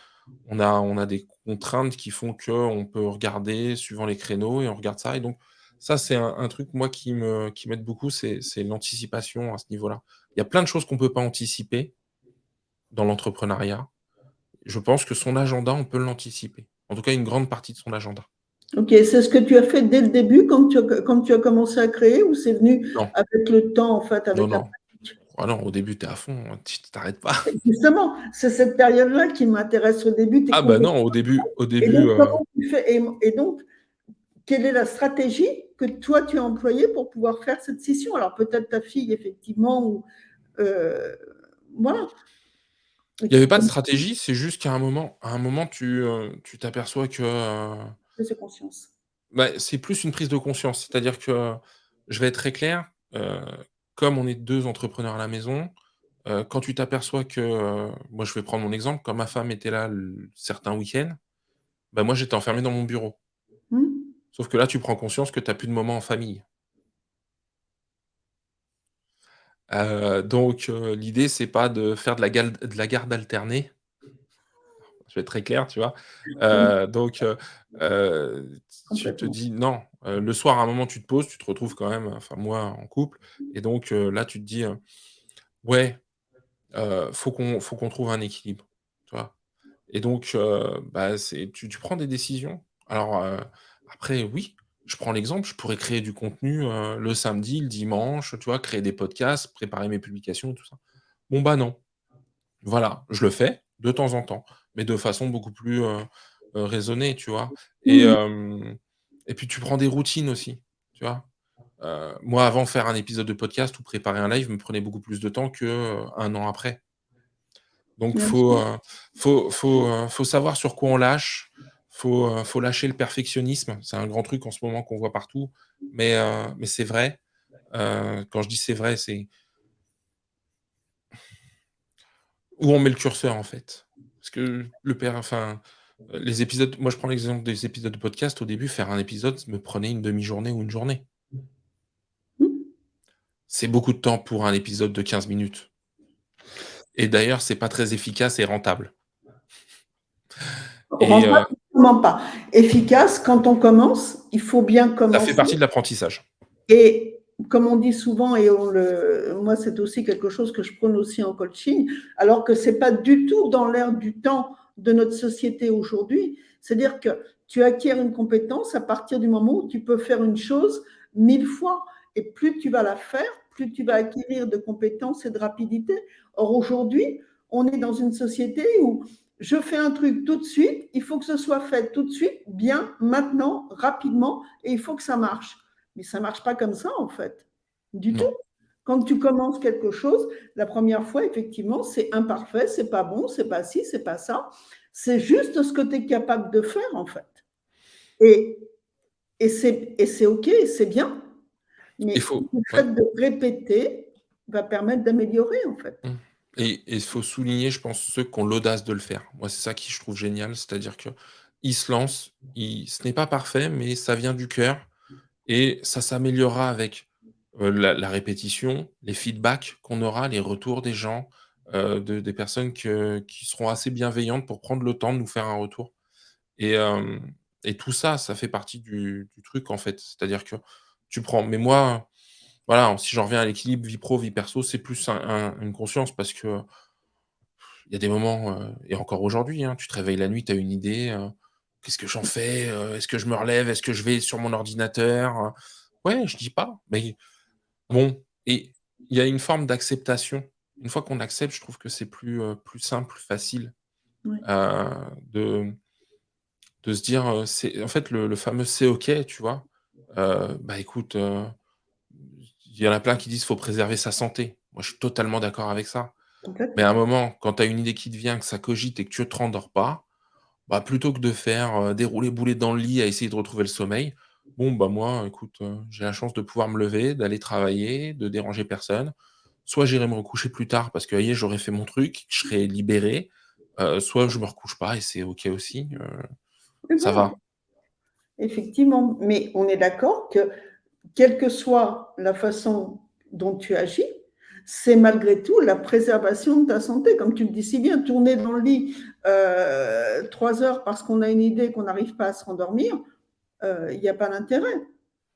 on a des contraintes qui font qu'on peut regarder suivant les créneaux et on regarde ça, et donc ça, c'est un truc, moi, qui m'aide beaucoup, c'est l'anticipation à ce niveau-là. Il y a plein de choses qu'on peut pas anticiper dans l'entrepreneuriat. Je pense que son agenda, on peut l'anticiper. En tout cas, une grande partie de son agenda. OK, c'est ce que tu as fait dès le début quand tu as commencé à créer ou c'est venu Non, avec le temps, en fait, non, avec la non. pratique? Ah non, au début, tu es à fond, tu t'arrêtes pas. Justement, c'est cette période-là qui m'intéresse au début, tes Ah bah compétences non, au et début, donc comment tu fais et donc quelle est la stratégie que toi tu as employée pour pouvoir faire cette scission? Alors peut-être ta fille effectivement ou heu, voilà, il y avait pas de comment tu stratégie, c'est juste qu'à un moment, tu t'aperçois que, fais cette conscience? Bah, c'est plus une prise de conscience. C'est-à-dire que, je vais être très clair, comme on est 2 entrepreneurs à la maison, quand tu t'aperçois que, moi je vais prendre mon exemple, quand ma femme était là certains week-ends, bah, moi j'étais enfermé dans mon bureau. Mmh. Sauf que là, tu prends conscience que tu as plus de moments en famille. Donc l'idée, c'est pas de faire de la garde alternée. Je vais être très clair, tu vois? Oui, Donc tu te complètement. dis: «Non», le soir, à un moment, tu te poses, tu te retrouves quand même, enfin moi, en couple et donc là, tu te dis, «Ouais, faut qu'on trouve un équilibre», tu vois? Et donc bah, c'est tu prends des décisions. Alors, après oui, je prends l'exemple, je pourrais créer du contenu, le samedi, le dimanche, tu vois? Créer des podcasts, préparer mes publications, tout ça. Bon, bah, non. Voilà, je le fais de temps en temps, mais de façon beaucoup plus, raisonnée, tu vois? Et Mmh. et puis tu prends des routines aussi, tu vois? Moi, avant, faire un épisode de podcast ou préparer un live me prenait beaucoup plus de temps que, 1 an après. Donc Bien sûr. faut savoir sur quoi on lâche, faut lâcher le perfectionnisme. C'est un grand truc en ce moment qu'on voit partout, mais c'est vrai. Quand je dis c'est vrai, c'est où on met le curseur, en fait. Parce que les épisodes moi, je prends l'exemple des épisodes de podcast. Au début, faire un épisode me prenait une demi-journée ou une journée. Mmh. C'est beaucoup de temps pour un épisode de 15 minutes et d'ailleurs, c'est pas très efficace et rentable et Rentable, vraiment pas. Efficace, quand on commence, il faut bien ça fait commencer. partie de l'apprentissage. Et comme on dit souvent, et moi c'est aussi quelque chose que je prône aussi en coaching, alors que c'est pas du tout dans l'air du temps de notre société aujourd'hui. C'est-à-dire que tu acquiers une compétence à partir du moment où tu peux faire une chose 1000 fois. Et plus tu vas la faire, plus tu vas acquérir de compétences et de rapidité. Or aujourd'hui, on est dans une société où je fais un truc tout de suite, il faut que ce soit fait tout de suite, bien, maintenant, rapidement, et il faut que ça marche. Mais ça ne marche pas comme ça, en fait, du tout. Non. Quand tu commences quelque chose, la première fois, effectivement, c'est imparfait, c'est pas bon, c'est pas ci, c'est pas ça. C'est juste ce que tu es capable de faire, en fait. Et, et c'est OK, c'est bien. Il Mais faut le ouais. fait de répéter va permettre d'améliorer, en fait. Mmh. Et il faut souligner, je pense, ceux qui ont l'audace de le faire. Moi, c'est ça qui je trouve génial, c'est-à-dire qu'ils se lancent, ils ce n'est pas parfait, mais ça vient du cœur et ça s'améliorera avec, la répétition, les feedbacks qu'on aura, les retours des gens, des personnes qui seront assez bienveillantes pour prendre le temps de nous faire un retour et et tout ça, ça fait partie du truc, en fait. C'est-à-dire que tu prends mais moi, voilà, si j'en reviens à l'équilibre vie pro, vie perso, c'est plus une conscience parce que il y a des moments, et encore aujourd'hui, hein, tu te réveilles la nuit, tu as une idée, «Qu'est-ce que j'en fais? Est-ce que je me relève? Est-ce que je vais sur mon ordinateur?» Ouais, je dis pas, mais bon et il y a une forme d'acceptation. Une fois qu'on accepte, je trouve que c'est plus simple, plus facile, Oui, heu, de se dire, c'est en fait, le fameux «c'est OK», tu vois? Bah, écoute, il y en a plein qui disent: «Faut préserver sa santé». Moi, je suis totalement d'accord avec ça. Mais à complètement. un moment, quand tu as une idée qui te vient, que ça cogite et que tu te rendors pas, bah, plutôt que de faire, dérouler boulet dans le lit à essayer de retrouver le sommeil, bon, bah, moi, écoute, j'ai la chance de pouvoir me lever, d'aller travailler, de déranger personne. Soit j'irai me recoucher plus tard parce que, ça y est, j'aurais fait mon truc, je serai libéré, soit je me recouche pas et c'est OK aussi, Et ça voilà, va. effectivement. Mais on est d'accord que quelle que soit la façon dont tu agis, c'est malgré tout la préservation de ta santé. Comme tu le dis si bien, tourner dans le lit 3 heures parce qu'on a une idée qu'on n'arrive pas à se rendormir, il n'y a pas d'intérêt.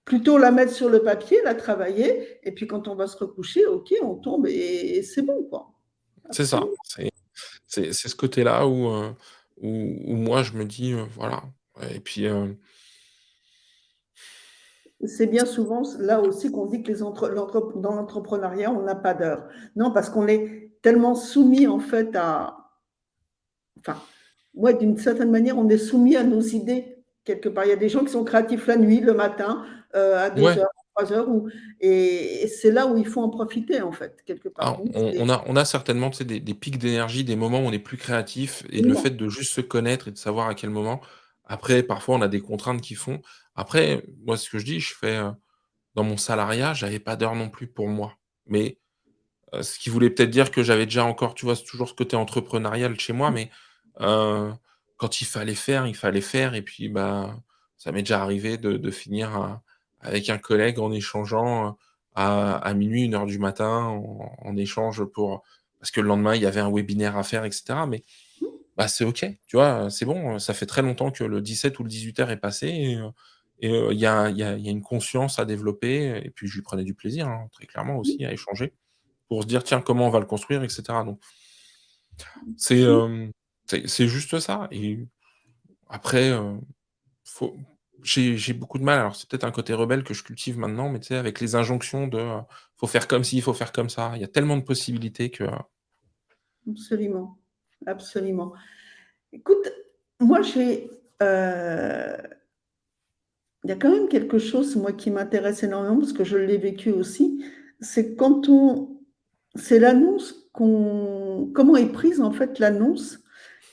Plutôt la mettre sur le papier, la travailler, et puis quand on va se recoucher, ok, on tombe et c'est bon, quoi. C'est Absolument. ça, c'est ce côté-là où moi je me dis, voilà et puis, C'est bien souvent là aussi qu'on dit que dans l'entrepreneuriat, on n'a pas d'heure. Non, parce qu'on est tellement soumis en fait enfin, ouais, d'une certaine manière, on est soumis à nos idées quelque part. Il y a des gens qui sont créatifs la nuit, le matin, à deux ouais. heures, 3 heures, et c'est là où il faut en profiter en fait, quelque part. Alors, Donc, on a certainement, tu sais, des pics d'énergie, des moments où on est plus créatif et le fait de juste se connaître et de savoir à quel moment après, parfois, on a des contraintes qui font Après, moi, ce que je dis, je fais, dans mon salariat, j'avais pas d'heures non plus pour moi. Mais, ce qui voulait peut-être dire que j'avais déjà encore, tu vois, c'est toujours ce côté entrepreneurial chez moi, mais, heu, quand il fallait faire et puis, bah, ça m'est déjà arrivé de finir avec un collègue en échangeant, à 00:00, 1 heure du matin en échange pour parce que le lendemain, il y avait un webinaire à faire et cetera, mais bah, c'est OK, tu vois? C'est bon, ça fait très longtemps que le 17 ou le 18 heures est passé et il y a une conscience à développer et puis je lui prenais du plaisir, hein, très clairement aussi à échanger pour se dire: «Tiens, comment on va le construire?» et cetera, donc c'est, c'est juste ça et après, faut j'ai beaucoup de mal, alors c'est peut-être un côté rebelle que je cultive maintenant, mais tu sais, avec les injonctions de, faut faire comme ci, il faut faire comme ça. Il y a tellement de possibilités que Absolument, absolument. Écoute, moi heu, il y a quand même quelque chose, moi, qui m'intéresse énormément parce que je l'ai vécu aussi, c'est quand on c'est l'annonce qu'on comment est prise, en fait, l'annonce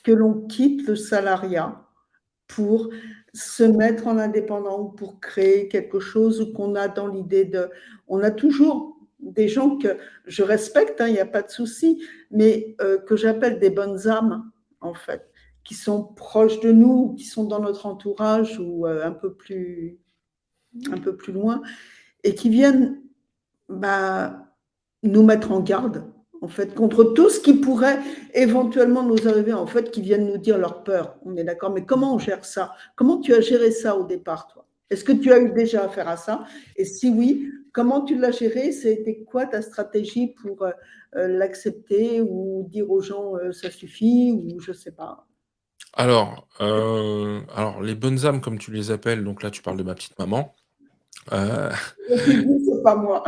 que l'on quitte le salariat pour se mettre en indépendant ou pour créer quelque chose ou qu'on a dans l'idée de on a toujours des gens que je respecte, hein, il y a pas de souci, mais que j'appelle des bonnes âmes, en fait, qui sont proches de nous, qui sont dans notre entourage ou un peu plus loin et qui viennent, bah, nous mettre en garde, en fait, contre tout ce qui pourrait éventuellement nous arriver, en fait, qui viennent nous dire leur peur. On est d'accord, mais comment on gère ça? Comment tu as géré ça au départ, toi? Est-ce que tu as eu déjà affaire à ça? Et si oui, comment tu l'as géré? C'était quoi ta stratégie pour l'accepter ou dire aux gens ça suffit ou je sais pas? alors les bonnes âmes comme tu les appelles, donc là tu parles de ma petite maman, heu, Tu le dis, c'est pas moi.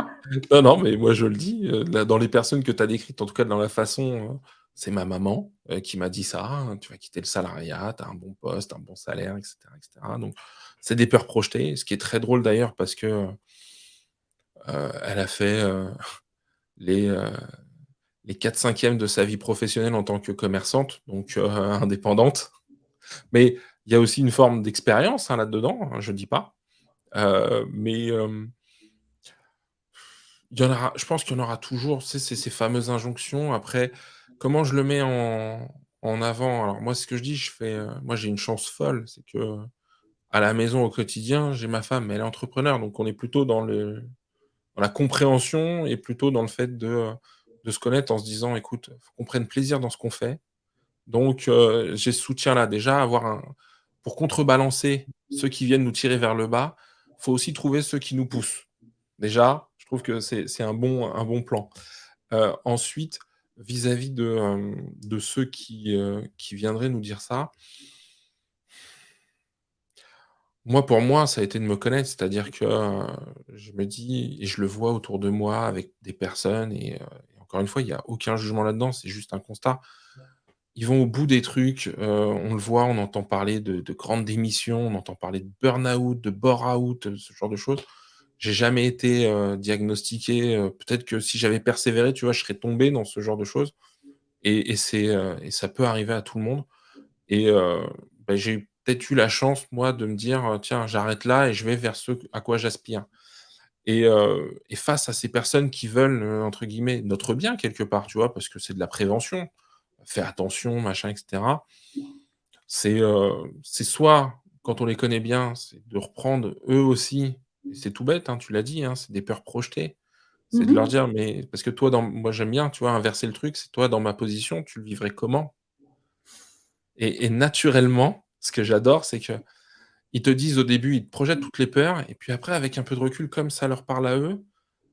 non, non, mais moi je le dis, là dans les personnes que tu as décrites, en tout cas dans la façon, c'est ma maman, qui m'a dit ça, hein: «Tu vas quitter le salariat, tu as un bon poste, un bon salaire» et cetera, donc c'est des peurs projetées, ce qui est très drôle d'ailleurs parce que, elle a fait, les, heu, les 4/5 de sa vie professionnelle en tant que commerçante, donc indépendante. Mais il y a aussi une forme d'expérience, hein, là-dedans, hein, je dis pas. Mais il y en aura je pense qu'il y en aura toujours, tu sais, ces fameuses injonctions. Après, comment je le mets en avant? Alors moi, ce que je dis, je fais, moi, j'ai une chance folle, c'est que à la maison, au quotidien, j'ai ma femme, elle est entrepreneur, donc on est plutôt dans la compréhension et plutôt dans le fait de se connaître en se disant: «Écoute, faut qu'on prenne plaisir dans ce qu'on fait». Donc j'ai ce soutien-là. Déjà, avoir un pour contrebalancer ceux qui viennent nous tirer vers le bas, faut aussi trouver ceux qui nous poussent. Déjà, je trouve que c'est un bon plan. Ensuite, vis-à-vis de ceux qui viendraient nous dire ça, moi, pour moi, ça a été de me connaître. C'est-à-dire que, je me dis et je le vois autour de moi avec des personnes et encore une fois, il y a aucun jugement là-dedans, c'est juste un constat. Ils vont au bout des trucs, on le voit, on entend parler de grandes démissions, on entend parler de burn-out, de bore-out, ce genre de choses. J'ai jamais été, diagnostiqué, peut-être que si j'avais persévéré, tu vois, je serais tombé dans ce genre de choses et ça peut arriver à tout le monde et bah, j'ai peut-être eu la chance, moi, de me dire, «Tiens, j'arrête là et je vais vers ce à quoi j'aspire» et face à ces personnes qui veulent, entre guillemets, «notre bien» quelque part, tu vois? Parce que c'est de la prévention. Fais attention, machin et cetera. C'est soit, quand on les connaît bien, c'est de reprendre eux aussi et c'est tout bête, hein, tu l'as dit, hein, c'est des peurs projetées. C'est de leur Mmh. dire: «Mais» parce que toi dans moi j'aime bien, tu vois, inverser le truc, c'est toi dans ma position, tu le vivrais comment? Et naturellement, ce que j'adore, c'est qu'ils te disent au début, ils te projettent toutes les peurs et puis après avec un peu de recul, comme ça leur parle à eux: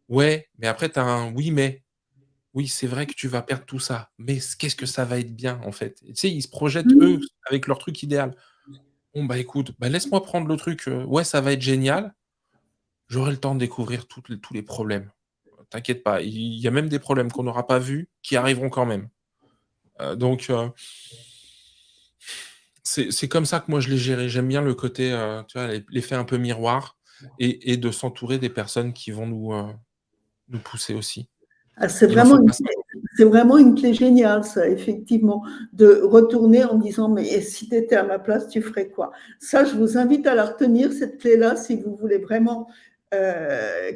«Ouais, mais après tu as un oui, mais». Oui, c'est vrai que tu vas perdre tout ça, mais qu'est-ce que ça va être bien, en fait? Et tu sais, ils se projettent eux, Mmh. avec leur truc idéal. Bon, bah, écoute, bah, laisse-moi prendre le truc, ouais, ça va être génial, j'aurai le temps de découvrir tous les problèmes. T'inquiète pas, il y a même des problèmes qu'on n'aura pas vus, qui arriveront quand même. Donc c'est comme ça que moi je l'ai géré. J'aime bien le côté, tu vois, l'effet un peu miroir et de s'entourer des personnes qui vont nous pousser aussi. Ah, c'est Il en vraiment faut une pas 50. C'est vraiment une clé géniale, ça, effectivement, de retourner en disant, mais si tu étais à ma place, tu ferais quoi? Ça, je vous invite à la retenir, cette clé-là, si vous voulez vraiment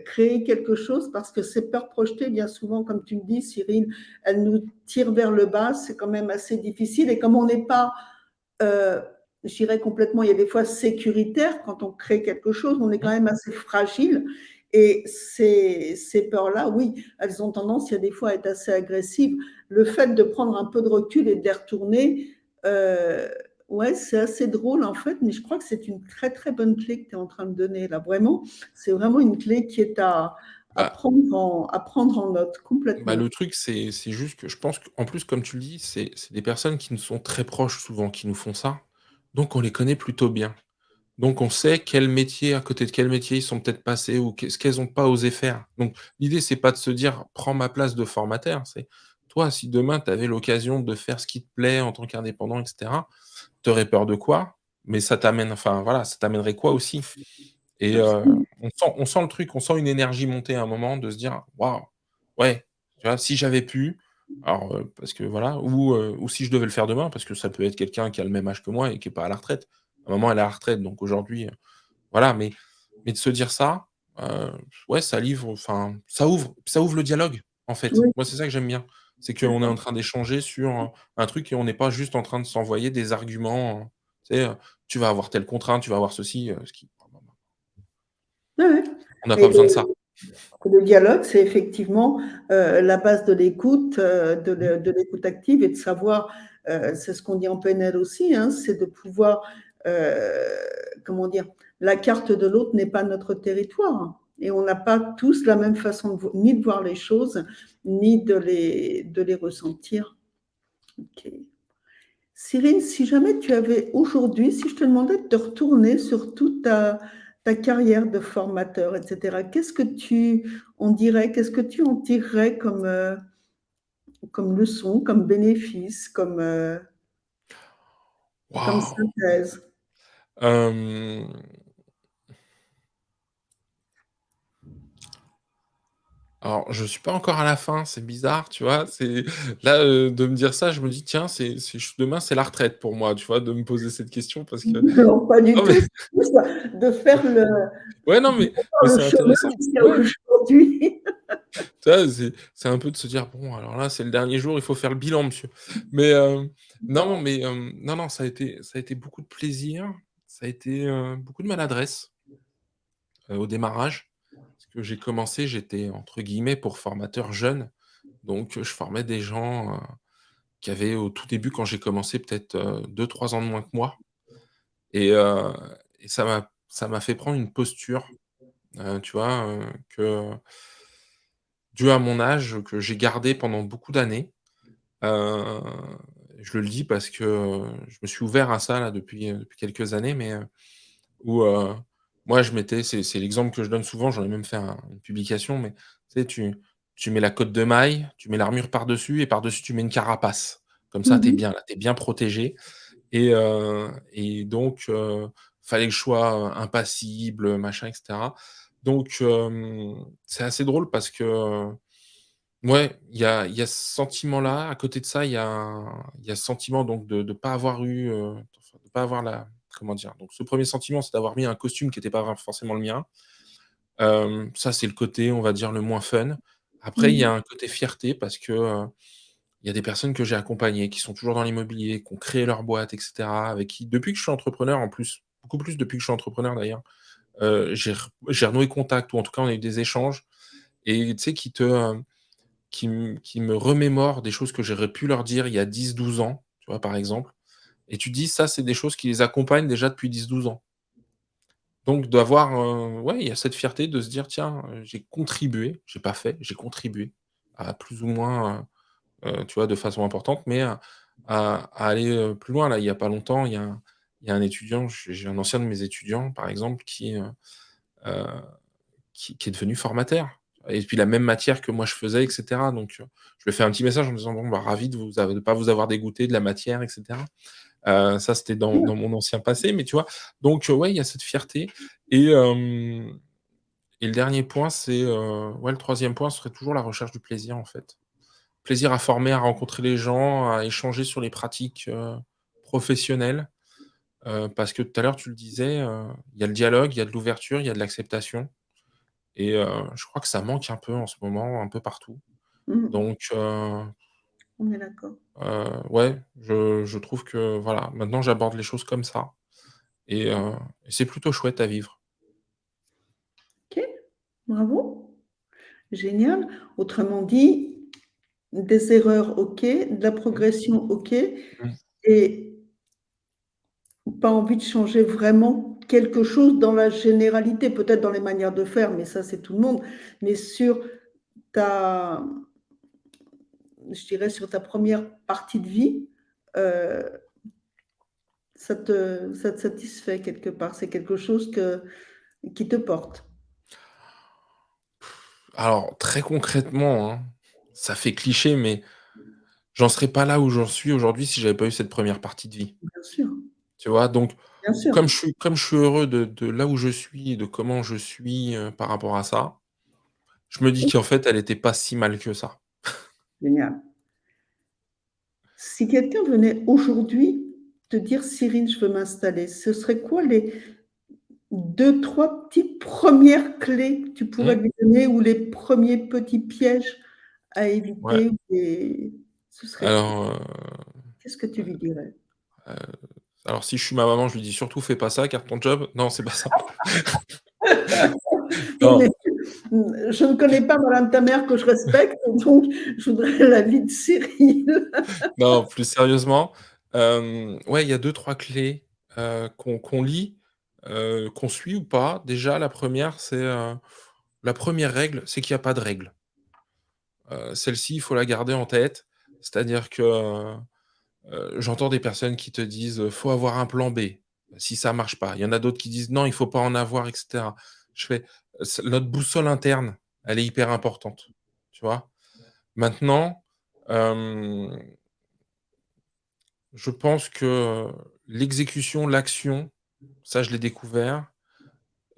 créer quelque chose, parce que ces peurs projetées, bien souvent, comme tu me dis, Cyril, elles nous tirent vers le bas, c'est quand même assez difficile. Et comme on n'est pas, euh, je dirais complètement, il y a des fois sécuritaire quand on crée quelque chose, on est quand Mmh. même assez fragile. Et ces peurs-là, oui, elles ont tendance, il y a des fois, à être assez agressives. Le fait de prendre un peu de recul et de les retourner, euh, ouais, c'est assez drôle en fait, mais je crois que c'est une très très bonne clé que tu es en train de donner là. Vraiment, c'est vraiment une clé qui est Bah à prendre en note bah, complètement. le truc, c'est juste que je pense qu'en plus, comme tu le dis, c'est des personnes qui nous sont très proches souvent qui nous font ça, donc on les connaît plutôt bien. Donc on sait quel métier, à côté de quel métier ils sont peut-être passés ou qu'est-ce qu'elles ont pas osé faire. Donc l'idée, c'est pas de se dire: «Prends ma place de formateur», c'est toi, si demain tu avais l'occasion de faire ce qui te plaît en tant qu'indépendant et cetera, tu aurais peur de quoi? Mais ça t'amène enfin voilà, ça t'amènerait quoi aussi? Et Absolument. on sent le truc, on sent une énergie monter à un moment de se dire: «Waouh, ouais, tu vois, si j'avais pu», alors, parce que voilà, ou si je devais le faire demain, parce que ça peut être quelqu'un qui a le même âge que moi et qui est pas à la retraite. Ma maman, elle est à la retraite, donc aujourd'hui, voilà, mais de se dire ça, heu, ouais, ça livre enfin, ça ouvre le dialogue, en fait. Oui, Moi, c'est ça que j'aime bien. C'est qu'on est en d'accord. train d'échanger sur, un truc et on n'est pas juste en train de s'envoyer des arguments, tu sais, «Tu vas avoir telle contrainte, tu vas avoir ceci», ce qui Ouais, ouais. on n'a pas Mais besoin de ça. le dialogue, c'est effectivement la base de l'écoute, Mmh. de l'écoute active et de savoir, c'est ce qu'on dit en PNL aussi, hein, c'est de pouvoir, euh, comment dire, la carte de l'autre n'est pas notre territoire. Et on n'a pas tous la même façon ni de voir les choses, ni de les ressentir. Ok. Cyril, si jamais tu avais aujourd'hui, si je te demandais de te retourner sur toute ta carrière de formateur, etc., qu'est-ce que tu en dirais, qu'est-ce que tu en tirerais comme, comme leçon, comme bénéfice, comme Waouh! synthèse? Hem, alors je suis pas encore à la fin, c'est bizarre, tu vois? C'est là, de me dire ça, je me dis: «Tiens, c'est ch demain, c'est la retraite pour moi», tu vois? De me poser cette question parce que Non, pas du non mais tout. C'est plus de faire ouais, non, mais le c'est chemin intéressant. jusqu'à Ouais, aujourd'hui. tu vois? C'est un peu de se dire: «Bon, alors là, c'est le dernier jour, il faut faire le bilan, monsieur». Mais, non, Non. mais, non, non, ça a été beaucoup de plaisir, ça a été, beaucoup de maladresse, au démarrage. Parce que j'ai commencé, j'étais entre guillemets «pour formateur jeune». Donc, je formais des gens, qui avaient au tout début quand j'ai commencé peut-être, 2-3 ans de moins que moi et heu et ça m'a fait prendre une posture, tu vois, que due à mon âge, que j'ai gardée pendant beaucoup d'années. Heu, je le dis parce que, je me suis ouvert à ça là depuis quelques années, mais, où, moi je mettais c'est l'exemple que je donne souvent, j'en ai même fait une publication, mais tu sais, tu mets la cotte de maille, tu mets l'armure par-dessus et par-dessus tu mets une carapace. Comme ça, tu es Mhm. bien là, tu es bien protégé et donc fallait que je sois, impassible, machin et cetera. Donc c'est assez drôle parce que, ouais, il y a ce sentiment-là. À côté de ça, il y a ce sentiment donc de pas avoir eu, enfin de pas avoir la comment dire? Donc ce premier sentiment, c'est d'avoir mis un costume qui était pas forcément le mien. Ça, c'est le côté, on va dire, le moins fun. Après, il y a Mhm. un côté fierté parce que, il y a des personnes que j'ai accompagnées, qui sont toujours dans l'immobilier, qui ont créé leur boîte et cetera, avec qui depuis que je suis entrepreneur en plus, beaucoup plus depuis que je suis entrepreneur d'ailleurs, j'ai renoué contact ou en tout cas on a eu des échanges et tu sais qui me remémorent des choses que j'aurais pu leur dire il y a 10-12 ans, tu vois, par exemple et tu te dis ça, c'est des choses qui les accompagnent déjà depuis 10-12 ans. Donc d'avoir, ouais, il y a cette fierté de se dire: «Tiens, j'ai contribué, j'ai pas fait, j'ai contribué à plus ou moins, tu vois, de façon importante, mais à aller, plus loin. Là, il y a pas longtemps, il y a un étudiant, j'ai un ancien de mes étudiants, par exemple, heu, qui est devenu formateur et puis la même matière que moi je faisais et cetera. Donc, je lui ai fait un petit message en disant: «Bon, bah, ravi de pas vous avoir dégoûté de la matière et cetera». Ça, c'était dans mon ancien passé, mais tu vois? Donc, ouais, il y a cette fierté et et le dernier point, c'est, ouais, le troisième point serait toujours la recherche du plaisir, en fait. plaisir à former, à rencontrer les gens, à échanger sur les pratiques, professionnelles, parce que tout à l'heure tu le disais, il y a le dialogue, il y a de l'ouverture, il y a de l'acceptation et je crois que ça manque un peu en ce moment, un peu partout. Mmh. Donc On est d'accord. ouais, je trouve que voilà, maintenant j'aborde les choses comme ça et c'est plutôt chouette à vivre. OK, bravo, génial. Autrement dit, des erreurs, OK, de la Mmh, progression, OK, mmh. et pas envie de changer vraiment quelque chose dans la généralité, peut-être dans les manières de faire, mais ça, c'est tout le monde, mais sur ta je dirais sur ta première partie de vie, heu, ça te satisfait quelque part? C'est quelque chose qui te porte? Alors très concrètement, hein, ça fait cliché, mais j'en serais pas là où j'en suis aujourd'hui si j'avais pas eu cette première partie de vie. Bien sûr, Tu vois? Donc bien sûr. comme je suis heureux de là où je suis et de comment je suis, par rapport à ça, je me dis qu'en fait elle était pas si mal que ça. Génial. Si quelqu'un venait aujourd'hui te dire: «Cyril, je veux m'installer», ce serait quoi les 2-3 petites premières clés que tu pourrais Mmh, lui donner ou les premiers petits pièges à ouais. éviter et ce serait quoi? Alors, Qu'est-ce que tu lui dirais? heu, alors si je suis ma maman, je lui dis: «Surtout fais pas ça, garde ton job». Non, c'est pas ça. Non, Non, mais je ne connais pas madame ta mère que je respecte, donc je voudrais l'avis de Cyril. non, plus sérieusement, ouais, il y a deux trois clés, qu'on lit, qu'on suit ou pas. Déjà, la première, c'est, la première règle, c'est qu'il y a pas de règle. Celle-ci, il faut la garder en tête. C'est-à-dire que, j'entends des personnes qui te disent, «Faut avoir un plan B, si ça marche pas». Il y en a d'autres qui disent: «Non, il faut pas en avoir» et cetera. Je fais, c notre boussole interne, elle est hyper importante, tu vois? Maintenant, hem, je pense que, l'exécution, l'action, ça je l'ai découvert,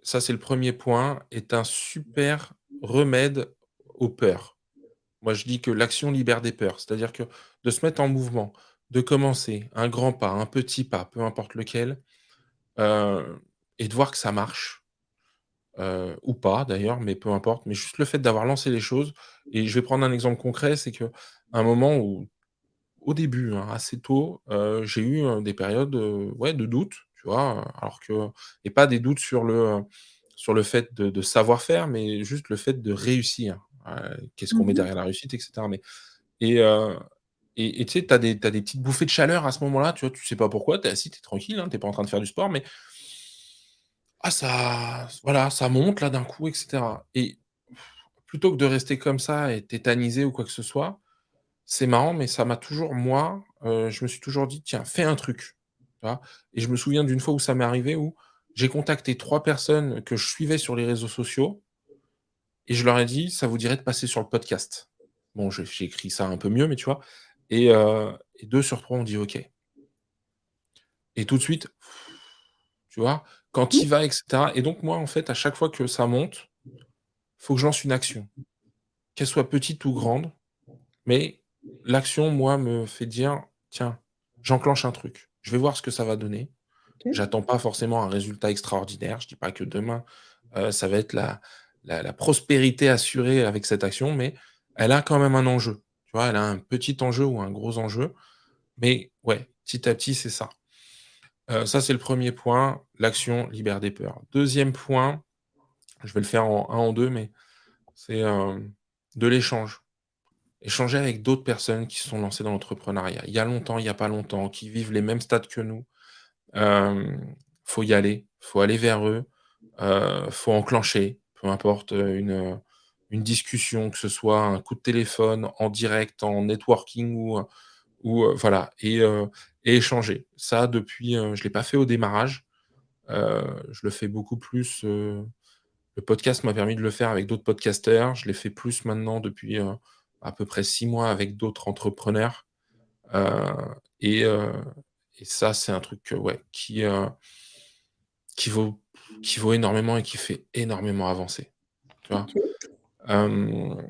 ça c'est le premier point, est un super remède aux peurs. Moi, je dis que l'action libère des peurs. C'est-à-dire que de se mettre en mouvement, de commencer un grand pas, un petit pas, peu importe lequel, heu et de voir que ça marche, ou pas d'ailleurs, mais peu importe, mais juste le fait d'avoir lancé les choses et je vais prendre un exemple concret, c'est qu'à un moment où au début, hein, assez tôt, j'ai eu, des périodes, ouais, de doute, tu vois? Alors que et pas des doutes sur le fait de savoir faire, mais juste le fait de réussir. Qu'est-ce qu'on met Mmh. derrière la réussite et cetera? Mais et heu et tu sais, tu as des petites bouffées de chaleur à ce moment-là, tu vois? Tu sais pas pourquoi, tu es assis, tu es tranquille, hein, tu es pas en train de faire du sport, mais ah ça voilà, ça monte là d'un coup et cetera et plutôt que de rester comme ça et tétanisé ou quoi que ce soit, c'est marrant, mais ça m'a toujours moi, je me suis toujours dit: «Tiens, fais un truc», tu vois? Et je me souviens d'une fois où ça m'est arrivé où j'ai contacté 3 personnes que je suivais sur les réseaux sociaux et je leur ai dit: «Ça vous dirait de passer sur le podcast?» Bon, j'ai écrit ça un peu mieux, mais tu vois? Et 2 sur 3 ont dit: «OK» et tout de suite, tu vois? Quand tu y vas et cetera et donc moi, en fait, à chaque fois que ça monte, faut que je lance une action, qu'elle soit petite ou grande, mais l'action, moi, me fait dire: «Tiens, j'enclenche un truc, je vais voir ce que ça va donner». OK. J'attends pas forcément un résultat extraordinaire, je dis pas que demain, ça va être la prospérité assurée avec cette action, mais elle a quand même un enjeu. Tu vois? Elle a un petit enjeu ou un gros enjeu, mais ouais, petit à petit, c'est ça. Ça, c'est le premier point, l'action libère des peurs. Deuxième point, je vais le faire en 1 en 2, mais c'est, de l'échange. Échanger avec d'autres personnes qui se sont lancées dans l'entrepreneuriat, il y a longtemps, il y a pas longtemps, qui vivent les mêmes stades que nous. Faut y aller, faut aller vers eux, faut enclencher, peu importe, une discussion, que ce soit un coup de téléphone en direct, en networking ou voilà et échanger. Ça depuis, je l'ai pas fait au démarrage, je le fais beaucoup plus, le podcast m'a permis de le faire avec d'autres podcasteurs. Je l'ai fait plus maintenant depuis, à peu près 6 mois avec d'autres entrepreneurs, heu et heu et ça, c'est un truc, ouais, qui vaut qui vaut énormément et qui fait énormément avancer, tu vois? OK. Hem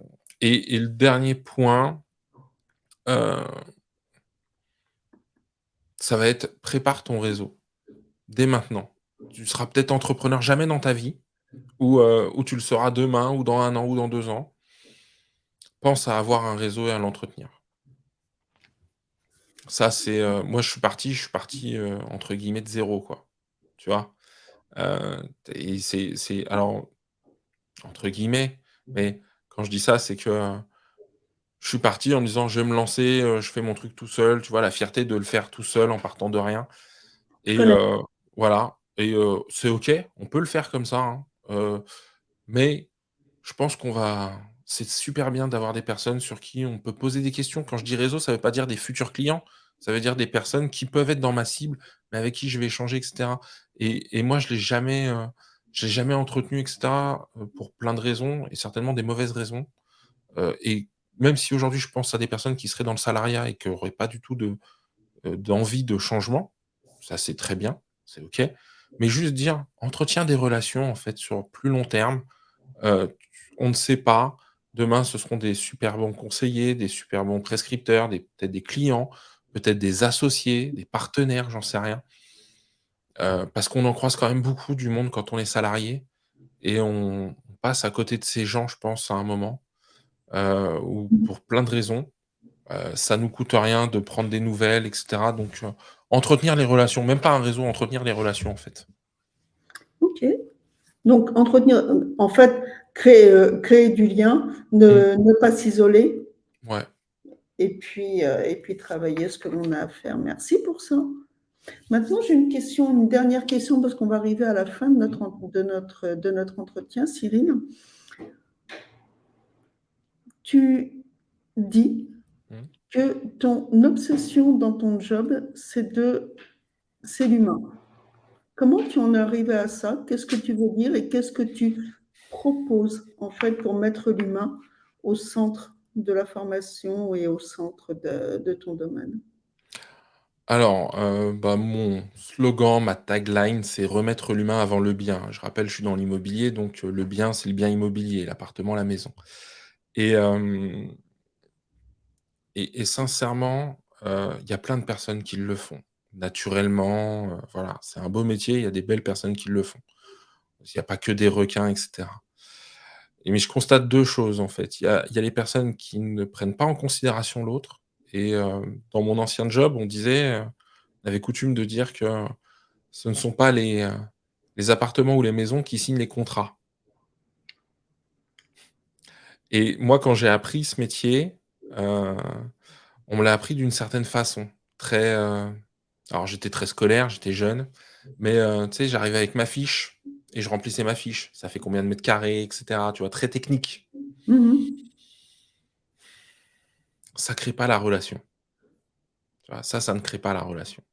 et le dernier point, heu, ça va être prépare ton réseau dès maintenant. Tu seras peut-être entrepreneur jamais dans ta vie ou tu le seras demain ou dans 1 an ou dans 2 ans. Pense à avoir un réseau et à l'entretenir. Ça, c'est, moi je suis parti, entre guillemets «de zéro», quoi. Tu vois? Et c'est alors entre guillemets, mais quand je dis ça, c'est que, je suis parti en me disant: «Je vais me lancer, je fais mon truc tout seul», tu vois? La fierté de le faire tout seul en partant de rien Je et connais. voilà et c'est OK, on peut le faire comme ça, hein, mais je pense qu'on va c'est super bien d'avoir des personnes sur qui on peut poser des questions. Quand je dis réseau, ça veut pas dire des futurs clients, ça veut dire des personnes qui peuvent être dans ma cible, mais avec qui je vais échanger et cetera et moi je l'ai jamais entretenu et cetera, pour plein de raisons et certainement des mauvaises raisons, et même si aujourd'hui je pense à des personnes qui seraient dans le salariat et qui auraient pas du tout d'envie de changement, ça c'est très bien, c'est OK, mais juste dire: «Entretiens des relations en fait sur plus long terme». On ne sait pas. Demain, ce seront des super bons conseillers, des super bons prescripteurs, peut-être des clients, peut-être des associés, des partenaires, j'en sais rien. Parce qu'on en croise quand même beaucoup du monde quand on est salarié et on passe à côté de ces gens, je pense, à un moment, où pour plein de raisons, ça nous coûte rien de prendre des nouvelles et cetera donc entretenir les relations, même pas un réseau, entretenir les relations, en fait. OK. Donc entretenir, en fait, créer du lien, Mmh. ne pas s'isoler Ouais. et puis travailler ce que l'on a à faire. Merci pour ça. Maintenant, j'ai une question, une dernière question parce qu'on va arriver à la fin de notre entretien, Cyril. Tu dis Mmh. que ton obsession dans ton job, c'est l'humain. Comment tu en es arrivé à ça? Qu'est-ce que tu veux dire et qu'est-ce que tu proposes, en fait, pour mettre l'humain au centre de la formation et au centre de ton domaine? Alors, bah, mon slogan, ma tagline, c'est «Remettre l'humain avant le bien». Je rappelle, je suis dans l'immobilier, donc le bien, c'est le bien immobilier, l'appartement, la maison et hem et sincèrement, il y a plein de personnes qui le font naturellement, voilà. C'est un beau métier, il y a des belles personnes qui le font. Il y a pas que des requins et cetera et mais je constate 2 choses, en fait. Il y a les personnes qui ne prennent pas en considération l'autre et dans mon ancien job, on avait coutume de dire que ce ne sont pas les appartements ou les maisons qui signent les contrats et moi, quand j'ai appris ce métier, heu, on me l'a appris d'une certaine façon, très, alors j'étais très scolaire, j'étais jeune, mais tu sais, j'arrivais avec ma fiche et je remplissais ma fiche. Ça fait combien de mètres carrés et cetera, tu vois? Très technique. Mmh. Ça crée pas la relation, tu vois? Ça ne crée pas la relation.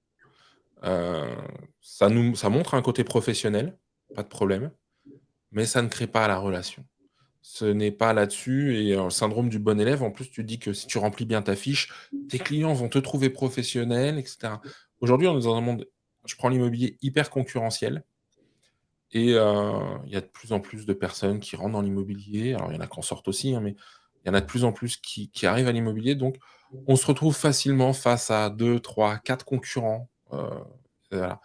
Heu, ça montre un côté professionnel, pas de problème, mais ça ne crée pas la relation. Ce n'est pas là-dessus et le syndrome du bon élève, en plus, tu dis que si tu remplis bien ta fiche, tes clients vont te trouver professionnel et cetera. Aujourd'hui, on est dans un monde, je prends l'immobilier, hyper concurrentiel et il y a de plus en plus de personnes qui rentrent dans l'immobilier. Alors, il y en a qui en sortent aussi, hein, mais il y en a de plus en plus qui arrivent à l'immobilier, donc on se retrouve facilement face à 2, 3, 4 concurrents, voilà